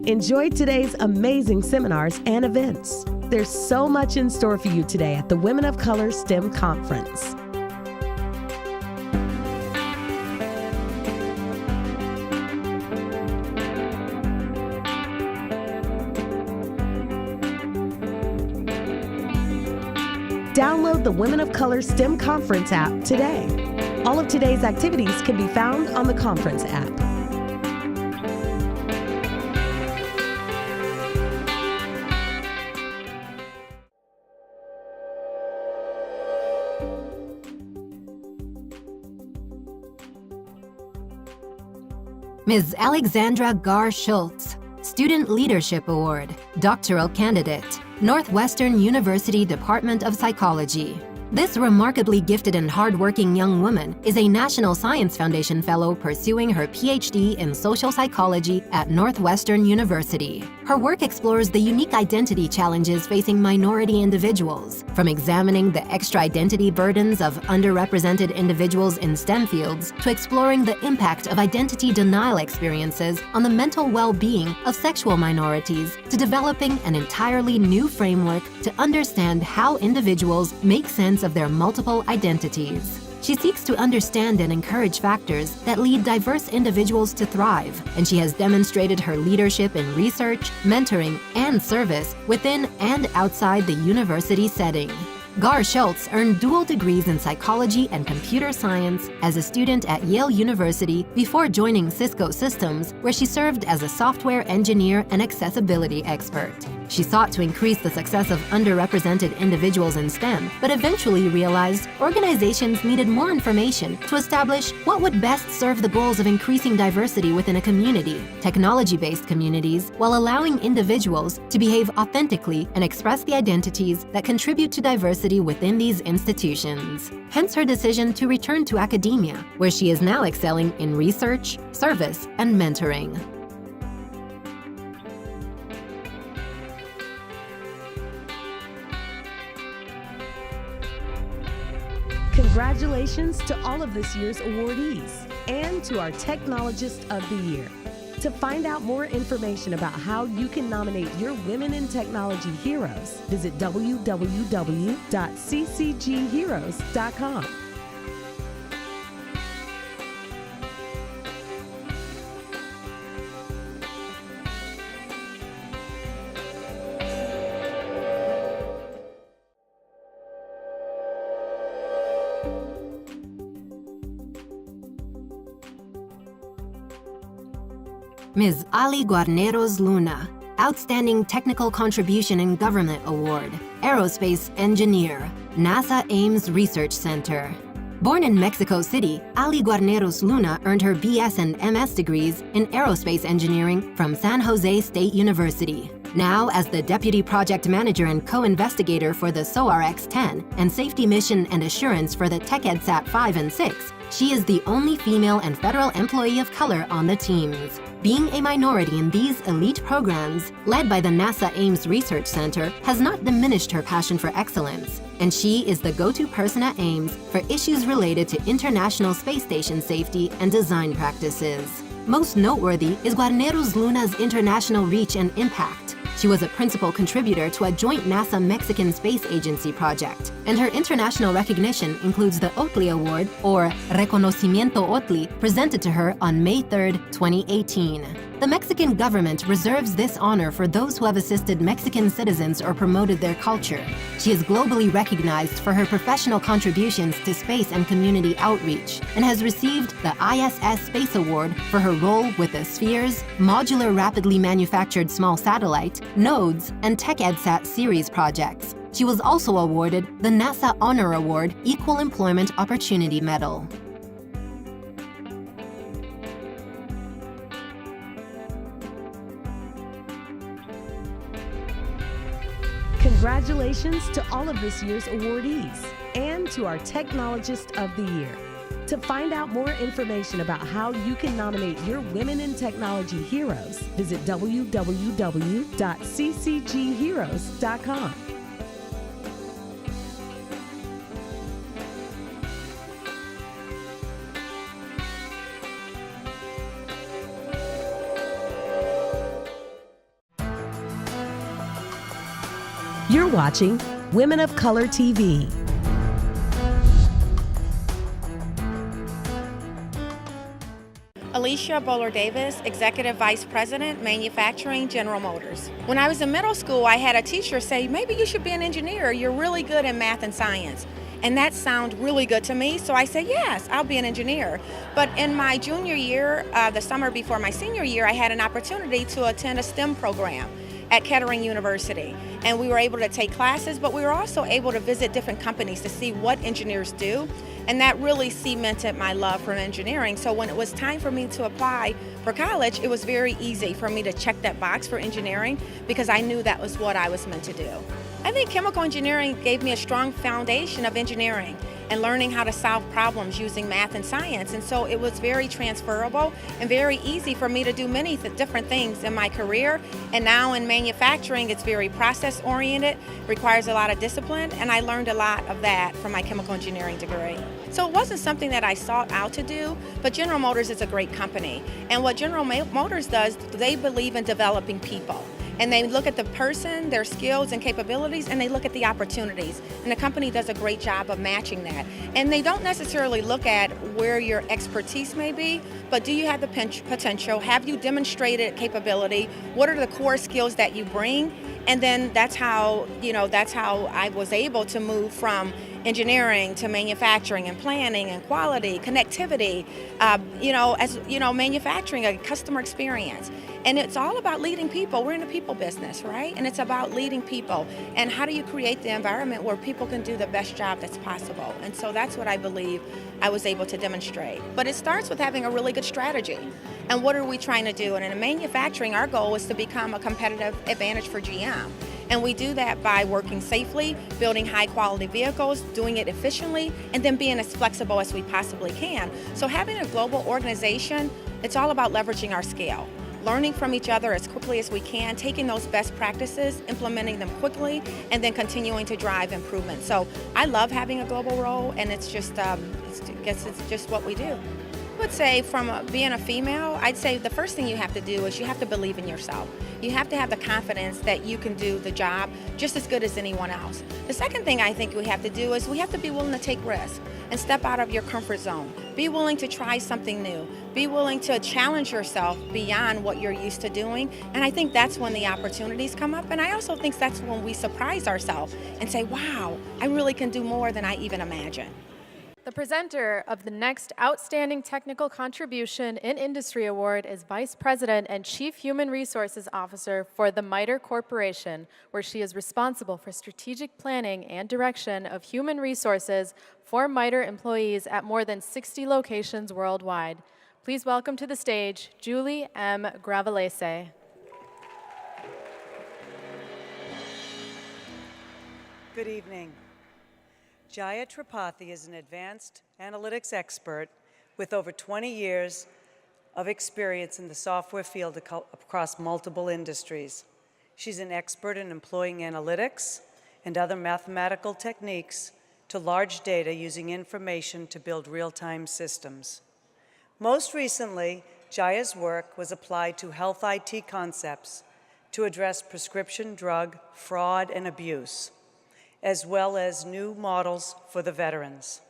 Enjoy today's amazing seminars and events. There's so much in store for you today at the Women of Color STEM Conference. Download the Women of Color STEM Conference app today. All of today's activities can be found on the conference app. Ms. Alexandra Gar-Schultz, Student Leadership Award, Doctoral Candidate, Northwestern University Department of Psychology. This remarkably gifted and hardworking young woman is a National Science Foundation Fellow pursuing her PhD in social psychology at Northwestern University. Her work explores the unique identity challenges facing minority individuals, from examining the extra identity burdens of underrepresented individuals in STEM fields to exploring the impact of identity denial experiences on the mental well-being of sexual minorities, to developing an entirely new framework to understand how individuals make sense of their multiple identities. She seeks to understand and encourage factors that lead diverse individuals to thrive, and she has demonstrated her leadership in research, mentoring, and service within and outside the university setting. Gar-Schultz earned dual degrees in psychology and computer science as a student at Yale University before joining Cisco Systems, where she served as a software engineer and accessibility expert. She sought to increase the success of underrepresented individuals in STEM, but eventually realized organizations needed more information to establish what would best serve the goals of increasing diversity within a community, technology-based communities, while allowing individuals to behave authentically and express the identities that contribute to diversity within these institutions. Hence her decision to return to academia, where she is now excelling in research, service, and mentoring. Congratulations to all of this year's awardees and to our Technologist of the Year. To find out more information about how you can nominate your Women in Technology heroes, visit www.ccgheroes.com. Ms. Ali Guarneros Luna, Outstanding Technical Contribution in Government Award, Aerospace Engineer, NASA Ames Research Center. Born in Mexico City, Ali Guarneros Luna earned her BS and MS degrees in aerospace engineering from San Jose State University. Now, as the Deputy Project Manager and co-investigator for the SOAR-X-10 and Safety Mission and Assurance for the TechEdSat 5 and 6, she is the only female and federal employee of color on the teams. Being a minority in these elite programs, led by the NASA Ames Research Center, has not diminished her passion for excellence, and she is the go-to person at Ames for issues related to International Space Station safety and design practices. Most noteworthy is Guarneros Luna's international reach and impact. She was a principal contributor to a joint NASA-Mexican Space Agency project, and her international recognition includes the Otley Award, or Reconocimiento Otley, presented to her on May 3, 2018. The Mexican government reserves this honor for those who have assisted Mexican citizens or promoted their culture. She is globally recognized for her professional contributions to space and community outreach, and has received the ISS Space Award for her role with the Spheres, Modular Rapidly Manufactured Small Satellite, NODES, and TechEdSat series projects. She was also awarded the NASA Honor Award Equal Employment Opportunity Medal. Congratulations to all of this year's awardees and to our Technologist of the Year. To find out more information about how you can nominate your Women in Technology heroes, visit www.ccgheroes.com. You're watching Women of Color TV. Alicia Bowler-Davis, Executive Vice President, Manufacturing, General Motors. When I was in middle school, I had a teacher say, maybe you should be an engineer. You're really good in math and science. And that sounded really good to me, so I said, yes, I'll be an engineer. But in my junior year, the summer before my senior year, I had an opportunity to attend a STEM program at Kettering University. And we were able to take classes, but we were also able to visit different companies to see what engineers do. And that really cemented my love for engineering. So when it was time for me to apply for college, it was very easy for me to check that box for engineering because I knew that was what I was meant to do. I think chemical engineering gave me a strong foundation of engineering and learning how to solve problems using math and science. And so it was very transferable and very easy for me to do many different things in my career. And now in manufacturing, it's very process oriented, requires a lot of discipline, and I learned a lot of that from my chemical engineering degree. So it wasn't something that I sought out to do, but General Motors is a great company. And what General Motors does, they believe in developing people. And they look at the person, their skills and capabilities, and they look at the opportunities. And the company does a great job of matching that. And they don't necessarily look at where your expertise may be, but do you have the potential? Have you demonstrated capability? What are the core skills that you bring? And then that's how I was able to move from engineering to manufacturing and planning and quality, connectivity, manufacturing, a customer experience. And it's all about leading people. We're in the people business, right? And it's about leading people. And how do you create the environment where people can do the best job that's possible? And so that's what I believe I was able to demonstrate. But it starts with having a really good strategy. And what are we trying to do? And in manufacturing, our goal is to become a competitive advantage for GM. And we do that by working safely, building high quality vehicles, doing it efficiently, and then being as flexible as we possibly can. So having a global organization, it's all about leveraging our scale. Learning from each other as quickly as we can, taking those best practices, implementing them quickly, and then continuing to drive improvement. So I love having a global role, and it's just, it's just what we do. I would say from being a female, I'd say the first thing you have to do is you have to believe in yourself. You have to have the confidence that you can do the job just as good as anyone else. The second thing I think we have to do is we have to be willing to take risks and step out of your comfort zone. Be willing to try something new. Be willing to challenge yourself beyond what you're used to doing. And I think that's when the opportunities come up. And I also think that's when we surprise ourselves and say, wow, I really can do more than I even imagined. The presenter of the next Outstanding Technical Contribution in Industry Award is Vice President and Chief Human Resources Officer for the MITRE Corporation, where she is responsible for strategic planning and direction of human resources for MITRE employees at more than 60 locations worldwide. Please welcome to the stage Julie M. Gravelese. Good evening. Jaya Tripathi is an advanced analytics expert with over 20 years of experience in the software field across multiple industries. She's an expert in employing analytics and other mathematical techniques to large data using information to build real-time systems. Most recently, Jaya's work was applied to health IT concepts to address prescription drug fraud and abuse, as well as new models for the veterans.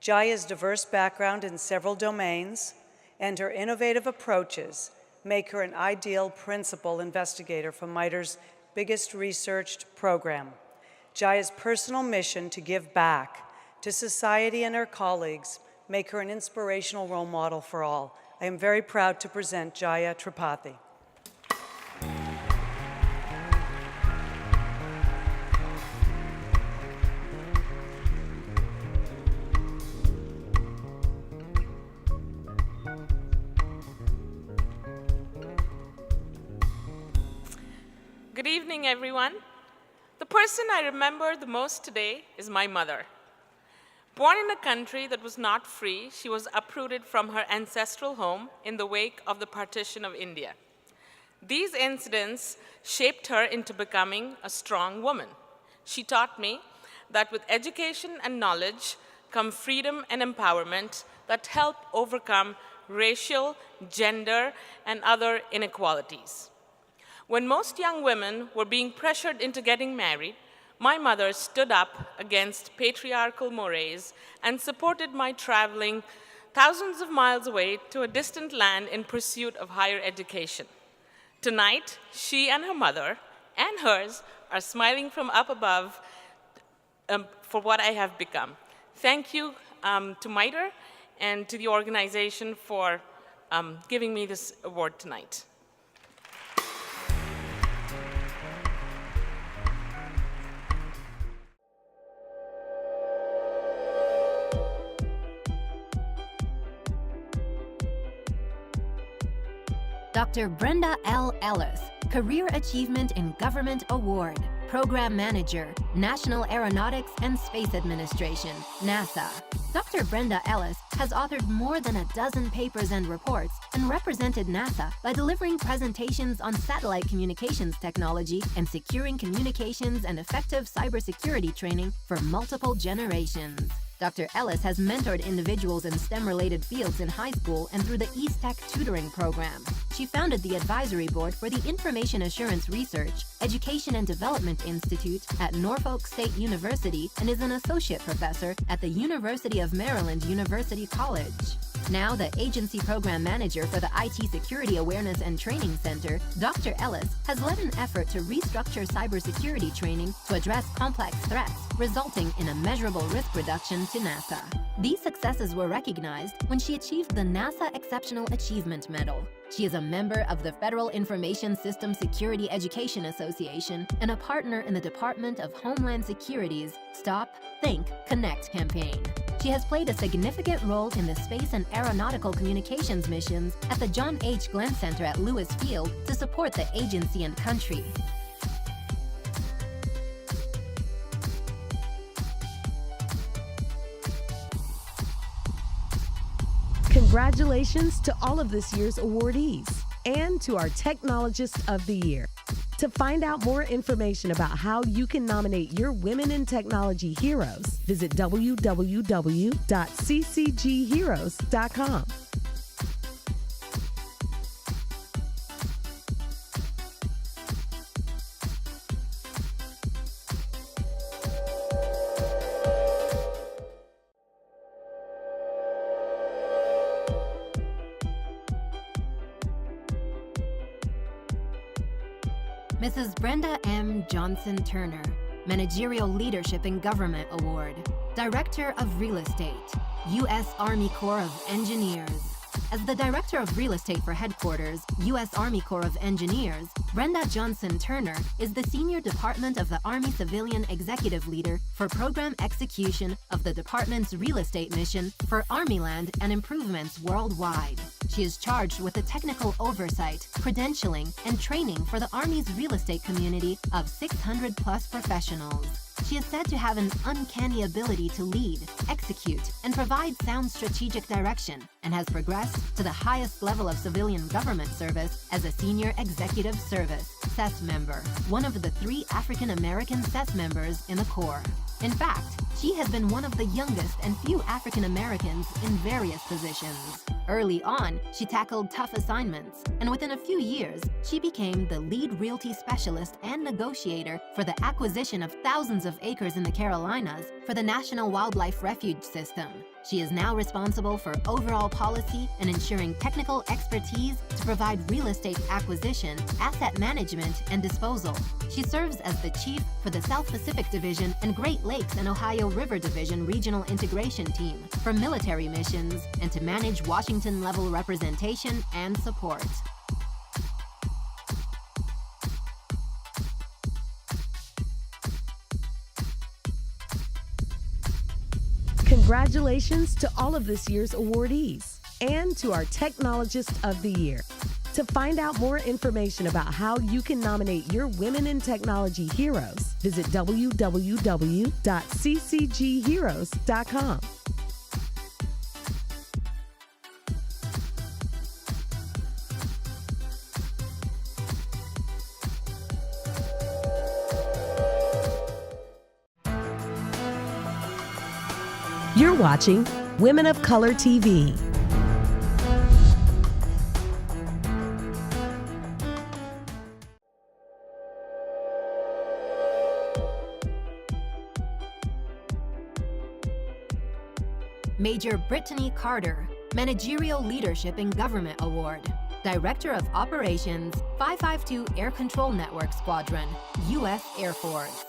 Jaya's diverse background in several domains and her innovative approaches make her an ideal principal investigator for MITRE's biggest researched program. Jaya's personal mission to give back to society and her colleagues make her an inspirational role model for all. I am very proud to present Jaya Tripathi. Good evening, everyone. The person I remember the most today is my mother. Born in a country that was not free, she was uprooted from her ancestral home in the wake of the partition of India. These incidents shaped her into becoming a strong woman. She taught me that with education and knowledge come freedom and empowerment that help overcome racial, gender, and other inequalities. When most young women were being pressured into getting married, my mother stood up against patriarchal mores and supported my traveling thousands of miles away to a distant land in pursuit of higher education. Tonight, she and her mother and hers are smiling from up above for what I have become. Thank you to MITRE and to the organization for giving me this award tonight. Dr. Brenda L. Ellis, Career Achievement in Government Award, Program Manager, National Aeronautics and Space Administration, NASA. Dr. Brenda Ellis has authored more than a dozen papers and reports and represented NASA by delivering presentations on satellite communications technology and securing communications and effective cybersecurity training for multiple generations. Dr. Ellis has mentored individuals in STEM-related fields in high school and through the East Tech tutoring program. She founded the advisory board for the Information Assurance Research, Education and Development Institute at Norfolk State University and is an associate professor at the University of Maryland University College. Now the agency program manager for the IT Security Awareness and Training Center, Dr. Ellis has led an effort to restructure cybersecurity training to address complex threats, resulting in a measurable risk reduction to NASA. These successes were recognized when she achieved the NASA Exceptional Achievement Medal. She is a member of the Federal Information System Security Education Association and a partner in the Department of Homeland Security's Stop, Think, Connect campaign. She has played a significant role in the space and aeronautical communications missions at the John H. Glenn Center at Lewis Field to support the agency and country. Congratulations to all of this year's awardees and to our Technologist of the Year. To find out more information about how you can nominate your Women in Technology heroes, visit www.ccgheroes.com. Mrs. Brenda M. Johnson Turner, Managerial Leadership in Government Award, Director of Real Estate, U.S. Army Corps of Engineers. As the Director of Real Estate for Headquarters, U.S. Army Corps of Engineers, Brenda Johnson Turner is the Senior Department of the Army Civilian Executive Leader for Program Execution of the Department's Real Estate Mission for Army Land and Improvements worldwide. She is charged with the technical oversight, credentialing, and training for the Army's real estate community of 600-plus professionals. She is said to have an uncanny ability to lead, execute, and provide sound strategic direction, and has progressed to the highest level of civilian government service as a Senior Executive Service CES member, one of the 3 African American CES members in the Corps. In fact, she has been one of the youngest and few African Americans in various positions. Early on, she tackled tough assignments, and within a few years, she became the lead realty specialist and negotiator for the acquisition of thousands of acres in the Carolinas for the National Wildlife Refuge System. She is now responsible for overall policy and ensuring technical expertise to provide real estate acquisition, asset management, and disposal. She serves as the chief for the South Pacific Division and Great Lakes and Ohio River Division Regional Integration Team for military missions and to manage Washington-level representation and support. Congratulations to all of this year's awardees and to our Technologist of the Year. To find out more information about how you can nominate your Women in Technology heroes, visit www.ccgheroes.com. You're watching Women of Color TV. Major Brittany Carter, Managerial Leadership in Government Award. Director of Operations, 552 Air Control Network Squadron, U.S. Air Force.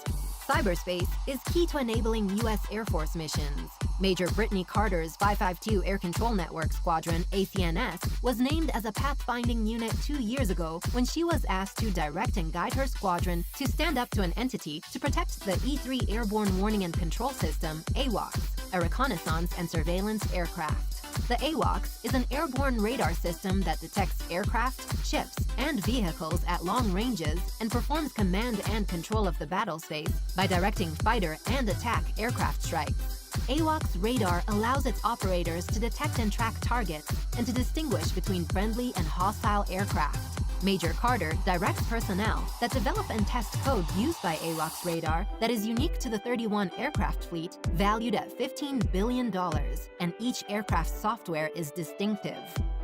Cyberspace is key to enabling U.S. Air Force missions. Major Brittany Carter's 552 Air Control Network Squadron, ACNS, was named as a pathfinding unit 2 years ago when she was asked to direct and guide her squadron to stand up to an entity to protect the E-3 Airborne Warning and Control System, AWACS, a reconnaissance and surveillance aircraft. The AWACS is an airborne radar system that detects aircraft, ships, and vehicles at long ranges and performs command and control of the battle space by directing fighter and attack aircraft strikes. AWACS radar allows its operators to detect and track targets and to distinguish between friendly and hostile aircraft. Major Carter directs personnel that develop and test code used by AWACS radar that is unique to the 31 aircraft fleet, valued at $15 billion, and each aircraft's software is distinctive.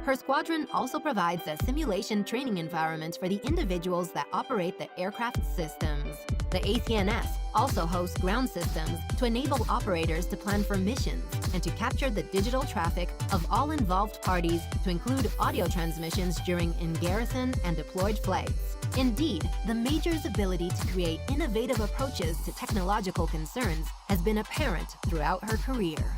Her squadron also provides a simulation training environment for the individuals that operate the aircraft systems. The ACNS also hosts ground systems to enable operators to plan for missions and to capture the digital traffic of all involved parties, to include audio transmissions during in-garrison and deployed flights. Indeed, the Major's ability to create innovative approaches to technological concerns has been apparent throughout her career.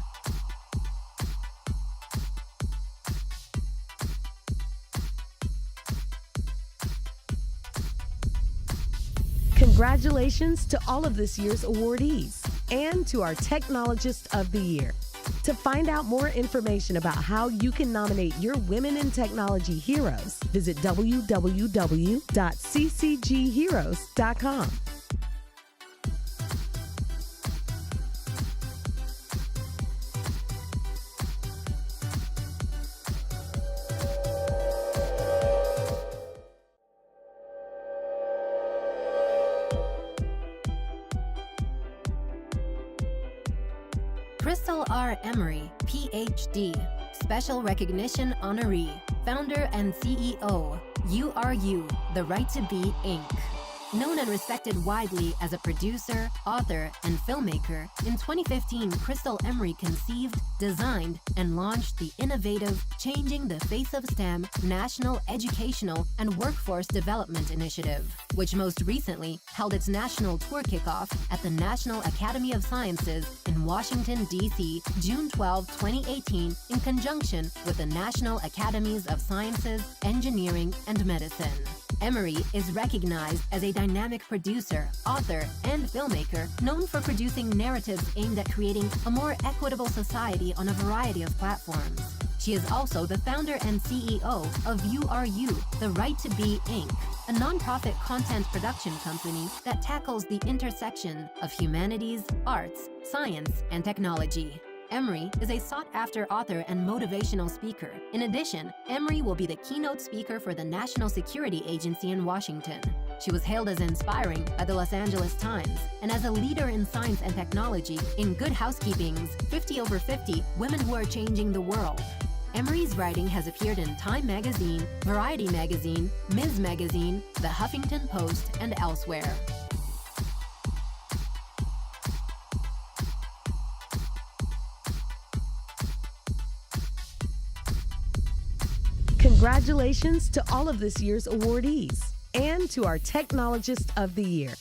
Congratulations to all of this year's awardees and to our Technologist of the Year. To find out more information about how you can nominate your Women in Technology heroes, visit www.ccgheroes.com. Crystal R. Emery, Ph.D., Special Recognition Honoree, Founder and CEO, URU, The Right to Be, Inc. Known and respected widely as a producer, author, and filmmaker, in 2015, Crystal Emery conceived, designed, and launched the innovative Changing the Face of STEM National Educational and Workforce Development Initiative, which most recently held its national tour kickoff at the National Academy of Sciences in Washington, D.C., June 12, 2018, in conjunction with the National Academies of Sciences, Engineering, and Medicine. Emery is recognized as a dynamic producer, author, and filmmaker known for producing narratives aimed at creating a more equitable society on a variety of platforms. She is also the founder and CEO of URU, The Right to Be, Inc., a nonprofit content production company that tackles the intersection of humanities, arts, science, and technology. Emery is a sought-after author and motivational speaker. In addition, Emery will be the keynote speaker for the National Security Agency in Washington. She was hailed as inspiring by the Los Angeles Times and as a leader in science and technology in Good Housekeeping's 50 Over 50 Women Who Are Changing the World. Emery's writing has appeared in Time Magazine, Variety Magazine, Ms. Magazine, The Huffington Post, and elsewhere. Congratulations to all of this year's awardees and to our Technologist of the Year.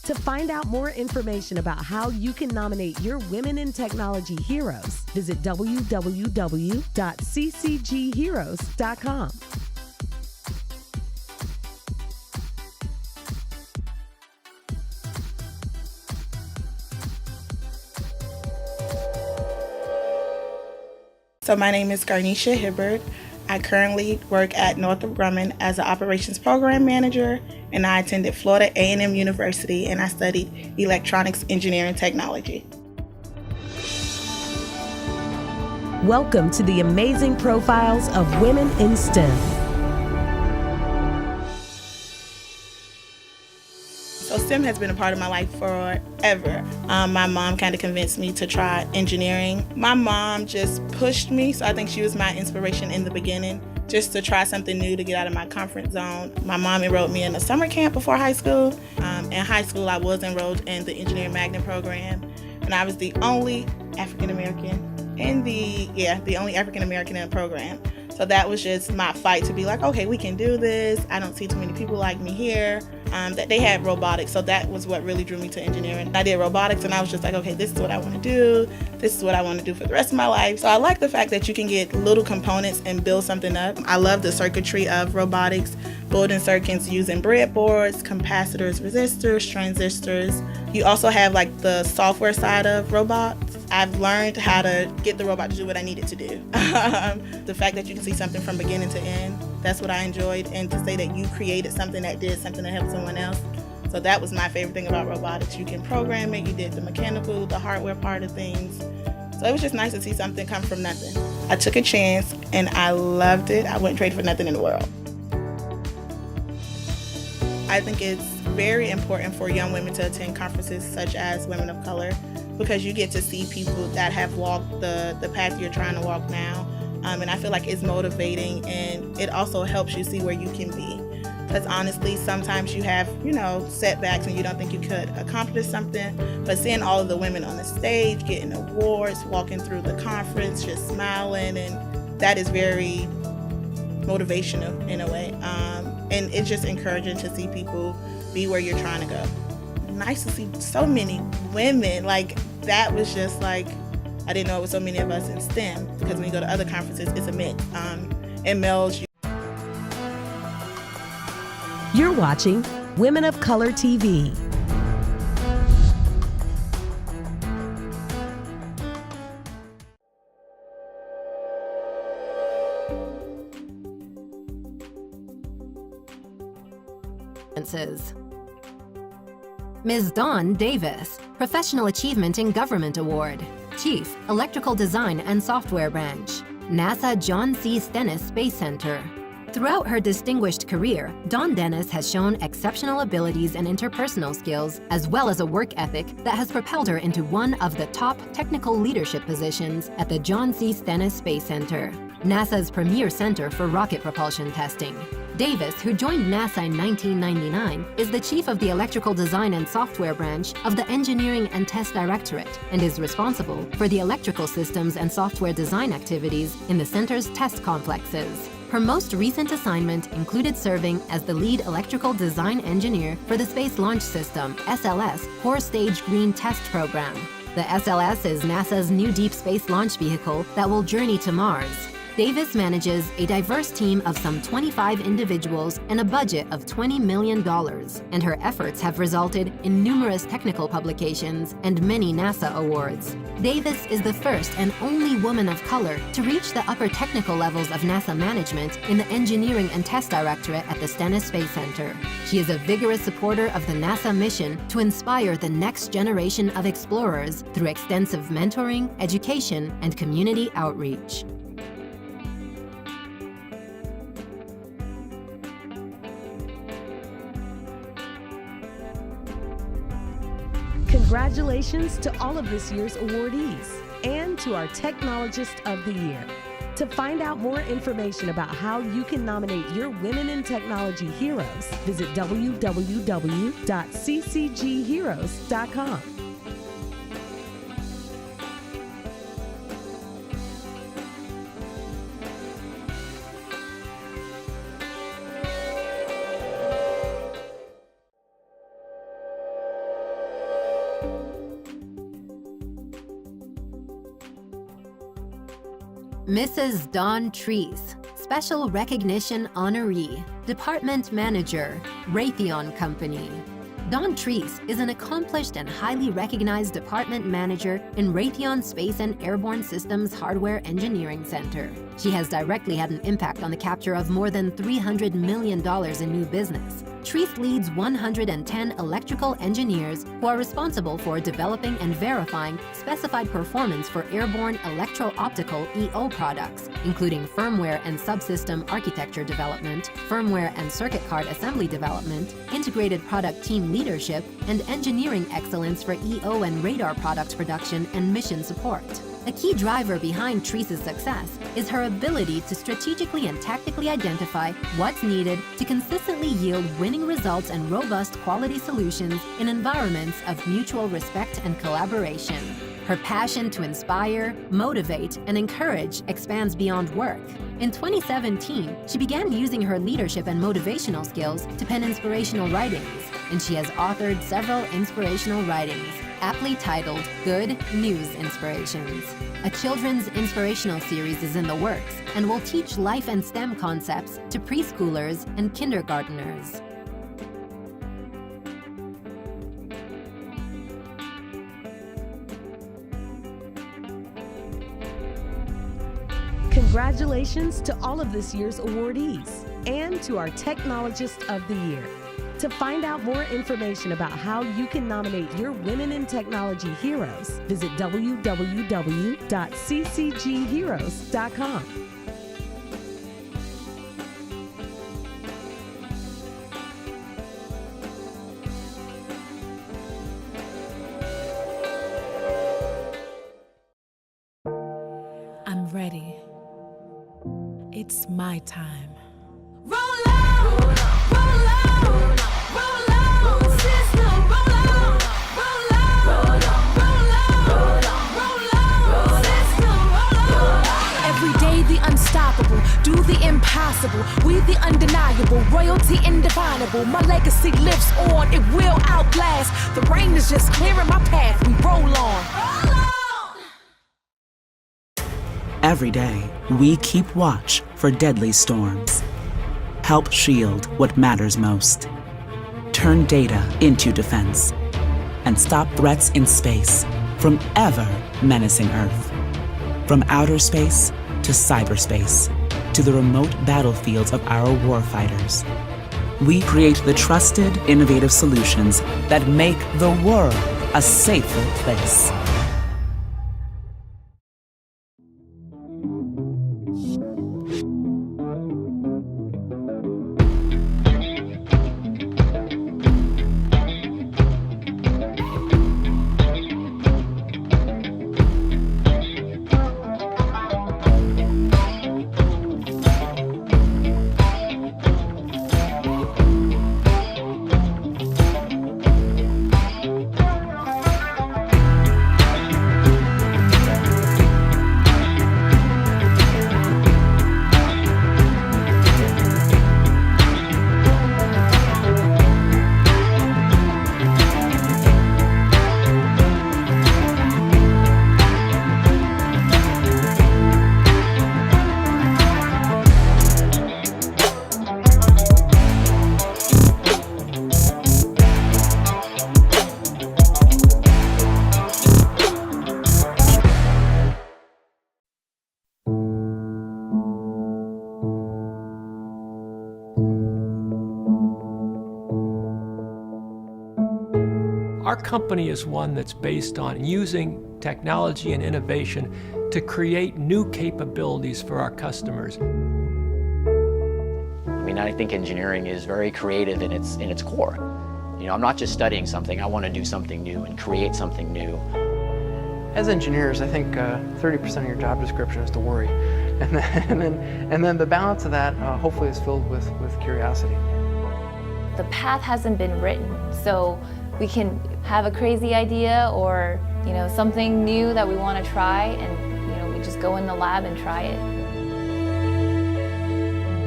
To find out more information about how you can nominate your Women in Technology heroes, visit www.ccgheroes.com. So my name is Garnisha Hibbard. I currently work at Northrop Grumman as an operations program manager, and I attended Florida A&M University, and I studied electronics engineering technology. Welcome to the amazing profiles of women in STEM. So STEM has been a part of my life forever. My mom kind of convinced me to try engineering. My mom just pushed me, so I think she was my inspiration in the beginning, just to try something new, to get out of my comfort zone. My mom enrolled me in a summer camp before high school. In high school, I was enrolled in the engineering magnet program, and I was the only African American and the only African American in the program. So that was just my fight to be like, okay, we can do this. I don't see too many people like me here. That they had robotics, so that was what really drew me to engineering. I did robotics, and I was just like, okay, this is what I want to do. This is what I want to do for the rest of my life. So I like the fact that you can get little components and build something up. I love the circuitry of robotics, building circuits using breadboards, capacitors, resistors, transistors. You also have like the software side of robots. I've learned how to get the robot to do what I need it to do. The fact that you can see something from beginning to end, that's what I enjoyed. And to say that you created something that did something that helped someone else. So that was my favorite thing about robotics. You can program it, you did the mechanical, the hardware part of things. So it was just nice to see something come from nothing. I took a chance and I loved it. I wouldn't trade for nothing in the world. I think it's very important for young women to attend conferences such as Women of Color, because you get to see people that have walked the path you're trying to walk now. And I feel like it's motivating, and it also helps you see where you can be. Because honestly, sometimes you have, setbacks and you don't think you could accomplish something. But seeing all of the women on the stage, getting awards, walking through the conference, just smiling, and that is very motivational in a way. And it's just encouraging to see people be where you're trying to go. Nice to see so many women. Like, that was just like, I didn't know it was so many of us in STEM, because when you go to other conferences, it's a mix. And males. You're watching Women of Color TV. Ms. Dawn Davis, Professional Achievement in Government Award, Chief, Electrical Design and Software Branch, NASA John C. Stennis Space Center. Throughout her distinguished career, Dawn Dennis has shown exceptional abilities and interpersonal skills, as well as a work ethic that has propelled her into one of the top technical leadership positions at the John C. Stennis Space Center, NASA's premier center for rocket propulsion testing. Davis, who joined NASA in 1999, is the chief of the Electrical Design and Software Branch of the Engineering and Test Directorate and is responsible for the electrical systems and software design activities in the center's test complexes. Her most recent assignment included serving as the lead electrical design engineer for the Space Launch System, SLS, Core Stage Green Test Program. The SLS is NASA's new deep space launch vehicle that will journey to Mars. Davis manages a diverse team of some 25 individuals and a budget of $20 million, and her efforts have resulted in numerous technical publications and many NASA awards. Davis is the first and only woman of color to reach the upper technical levels of NASA management in the Engineering and Test Directorate at the Stennis Space Center. She is a vigorous supporter of the NASA mission to inspire the next generation of explorers through extensive mentoring, education, and community outreach. Congratulations to all of this year's awardees and to our Technologist of the Year. To find out more information about how you can nominate your Women in Technology heroes, visit www.ccgheroes.com. Mrs. Dawn Treese, Special Recognition Honoree, Department Manager, Raytheon Company. Dawn Treese is an accomplished and highly recognized department manager in Raytheon Space and Airborne Systems Hardware Engineering Center. She has directly had an impact on the capture of more than $300 million in new business. Treese leads 110 electrical engineers who are responsible for developing and verifying specified performance for airborne electro-optical EO products, including firmware and subsystem architecture development, firmware and circuit card assembly development, integrated product team leadership, and engineering excellence for EO and radar product production and mission support. A key driver behind Teresa's success is her ability to strategically and tactically identify what's needed to consistently yield winning results and robust quality solutions in environments of mutual respect and collaboration. Her passion to inspire, motivate, and encourage expands beyond work. In 2017, she began using her leadership and motivational skills to pen inspirational writings, and she has authored several inspirational writings, aptly titled Good News Inspirations. A children's inspirational series is in the works and will teach life and STEM concepts to preschoolers and kindergarteners. Congratulations to all of this year's awardees and to our Technologist of the Year. To find out more information about how you can nominate your Women in Technology heroes, visit www.ccgheroes.com. I'm ready. It's my time. Every day the unstoppable, do the impossible. We the undeniable, royalty indefinable. My legacy lives on, it will outlast. The rain is just clearing my path, we roll on. Every day, we keep watch for deadly storms. Help shield what matters most. Turn data into defense. And stop threats in space from ever menacing Earth. From outer space to cyberspace to the remote battlefields of our warfighters. We create the trusted, innovative solutions that make the world a safer place. Our company is one that's based on using technology and innovation to create new capabilities for our customers. I mean, I think engineering is very creative in its core. You know, I'm not just studying something, I want to do something new and create something new. As engineers, I think 30% of your job description is to worry. And then the balance of that hopefully is filled with curiosity. The path hasn't been written, so we can have a crazy idea or, you know, something new that we want to try, and, you know, we just go in the lab and try it.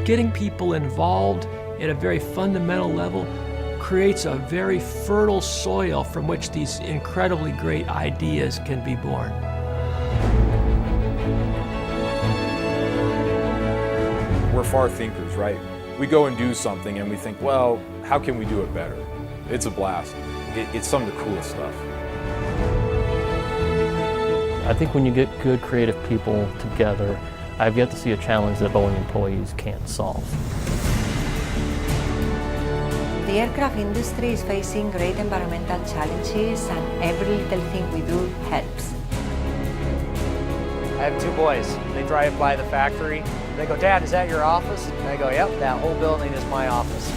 Getting people involved at a very fundamental level creates a very fertile soil from which these incredibly great ideas can be born. We're far thinkers, right? We go and do something and we think, well, how can we do it better? It's a blast. It's some of the coolest stuff. I think when you get good creative people together, I've yet to see a challenge that Boeing employees can't solve. The aircraft industry is facing great environmental challenges, and every little thing we do helps. I have two boys. They drive by the factory. They go, "Dad, is that your office?" And I go, "Yep, that whole building is my office."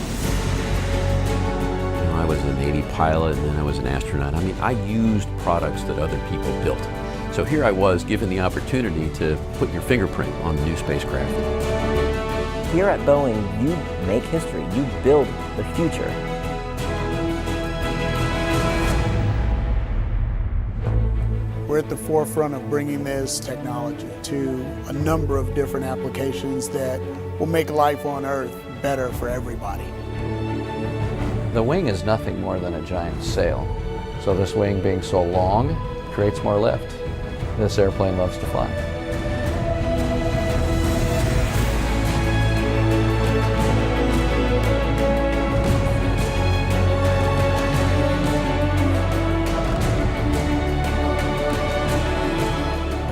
I was a Navy pilot and then I was an astronaut. I mean, I used products that other people built. So here I was given the opportunity to put your fingerprint on the new spacecraft. Here at Boeing, you make history, you build the future. We're at the forefront of bringing this technology to a number of different applications that will make life on Earth better for everybody. The wing is nothing more than a giant sail. So this wing being so long creates more lift. This airplane loves to fly.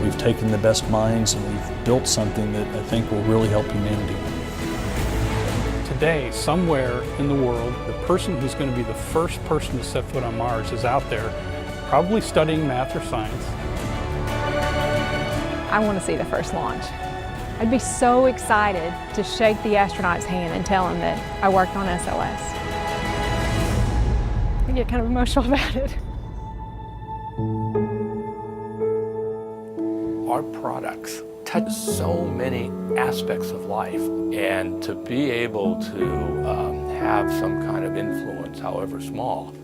We've taken the best minds and we've built something that I think will really help humanity. Today, somewhere in the world, the person who's going to be the first person to set foot on Mars is out there, probably studying math or science. I want to see the first launch. I'd be so excited to shake the astronaut's hand and tell him that I worked on SLS. I get kind of emotional about it. Our products touch so many aspects of life, and to be able to have some kind of influence, however small.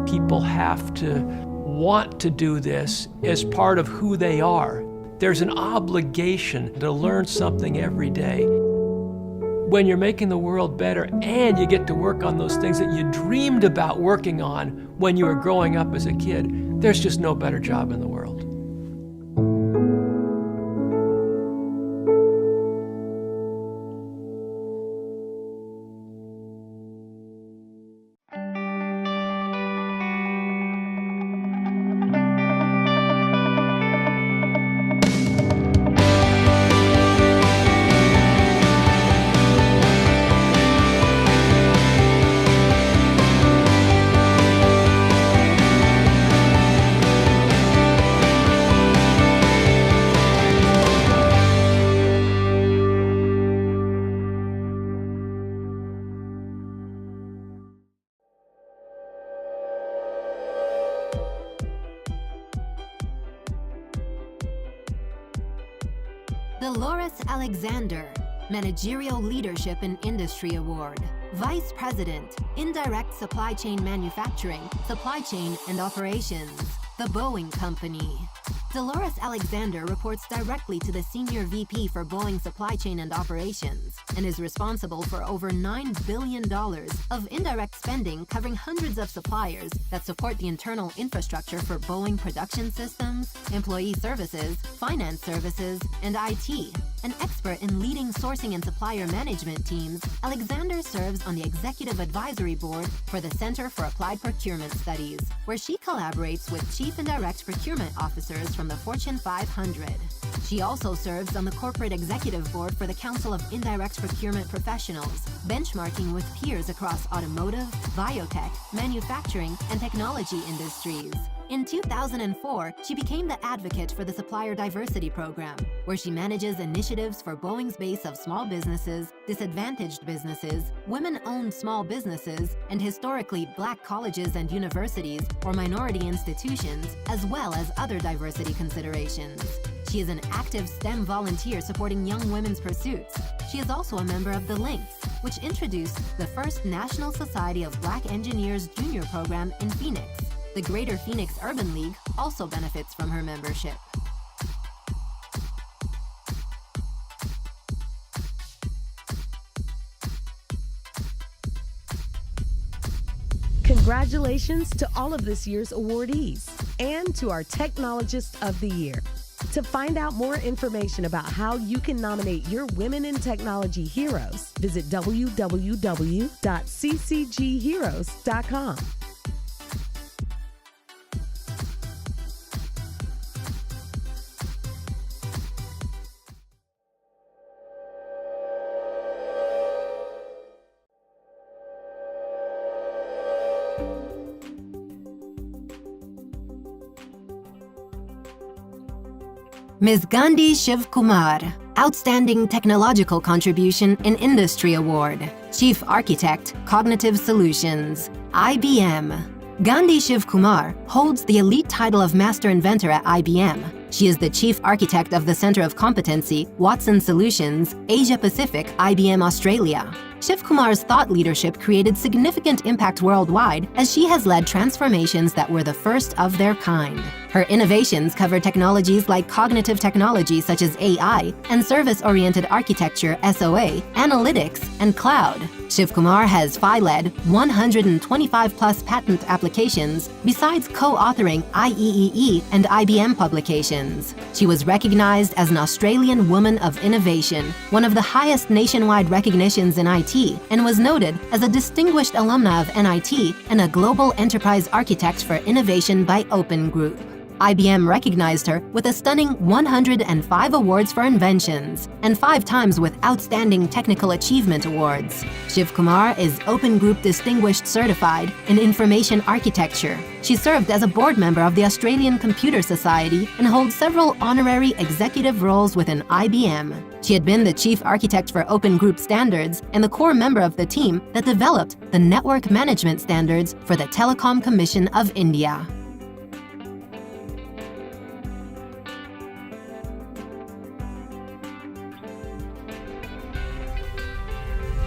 People have to want to do this as part of who they are. There's an obligation to learn something every day. When you're making the world better and you get to work on those things that you dreamed about working on when you were growing up as a kid, there's just no better job in the world. Dolores Alexander, Managerial Leadership in Industry Award, Vice President, Indirect Supply Chain Manufacturing, Supply Chain and Operations, The Boeing Company. Dolores Alexander reports directly to the Senior VP for Boeing Supply Chain and Operations and is responsible for over $9 billion of indirect spending covering hundreds of suppliers that support the internal infrastructure for Boeing production systems, employee services, finance services, and IT. An expert in leading sourcing and supplier management teams, Alexander serves on the Executive Advisory Board for the Center for Applied Procurement Studies, where she collaborates with Chief Indirect Procurement Officers from the Fortune 500. She also serves on the Corporate Executive Board for the Council of Indirect Procurement Professionals, benchmarking with peers across automotive, biotech, manufacturing, and technology industries. In 2004, she became the advocate for the Supplier Diversity Program, where she manages initiatives for Boeing's base of small businesses, disadvantaged businesses, women-owned small businesses, and historically Black colleges and universities or minority institutions, as well as other diversity considerations. She is an active STEM volunteer supporting young women's pursuits. She is also a member of the Links, which introduced the first National Society of Black Engineers Junior program in Phoenix. The Greater Phoenix Urban League also benefits from her membership. Congratulations to all of this year's awardees and to our Technologist of the Year. To find out more information about how you can nominate your Women in Technology heroes, visit www.ccgheroes.com. Ms. Gandhi Shiv Kumar, Outstanding Technological Contribution in Industry Award, Chief Architect, Cognitive Solutions, IBM. Gandhi Shivkumar holds the elite title of Master Inventor at IBM. She is the Chief Architect of the Center of Competency, Watson Solutions, Asia Pacific, IBM Australia. Shivkumar's thought leadership created significant impact worldwide as she has led transformations that were the first of their kind. Her innovations cover technologies like cognitive technology such as AI and service-oriented architecture SOA, analytics, and cloud. Shivkumar has led 125-plus patent applications besides co-authoring IEEE and IBM publications. She was recognized as an Australian Woman of Innovation, one of the highest nationwide recognitions in IT, and was noted as a distinguished alumna of NIT and a Global Enterprise Architect for Innovation by Open Group. IBM recognized her with a stunning 105 awards for inventions and 5 times with Outstanding Technical Achievement Awards. Shivkumar is Open Group Distinguished Certified in Information Architecture. She served as a board member of the Australian Computer Society and holds several honorary executive roles within IBM. She had been the chief architect for Open Group Standards and the core member of the team that developed the network management standards for the Telecom Commission of India.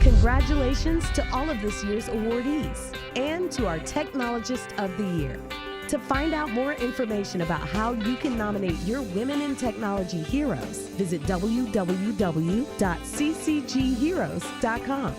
Congratulations to all of this year's awardees and to our Technologist of the Year. To find out more information about how you can nominate your Women in Technology heroes, visit www.ccgheroes.com.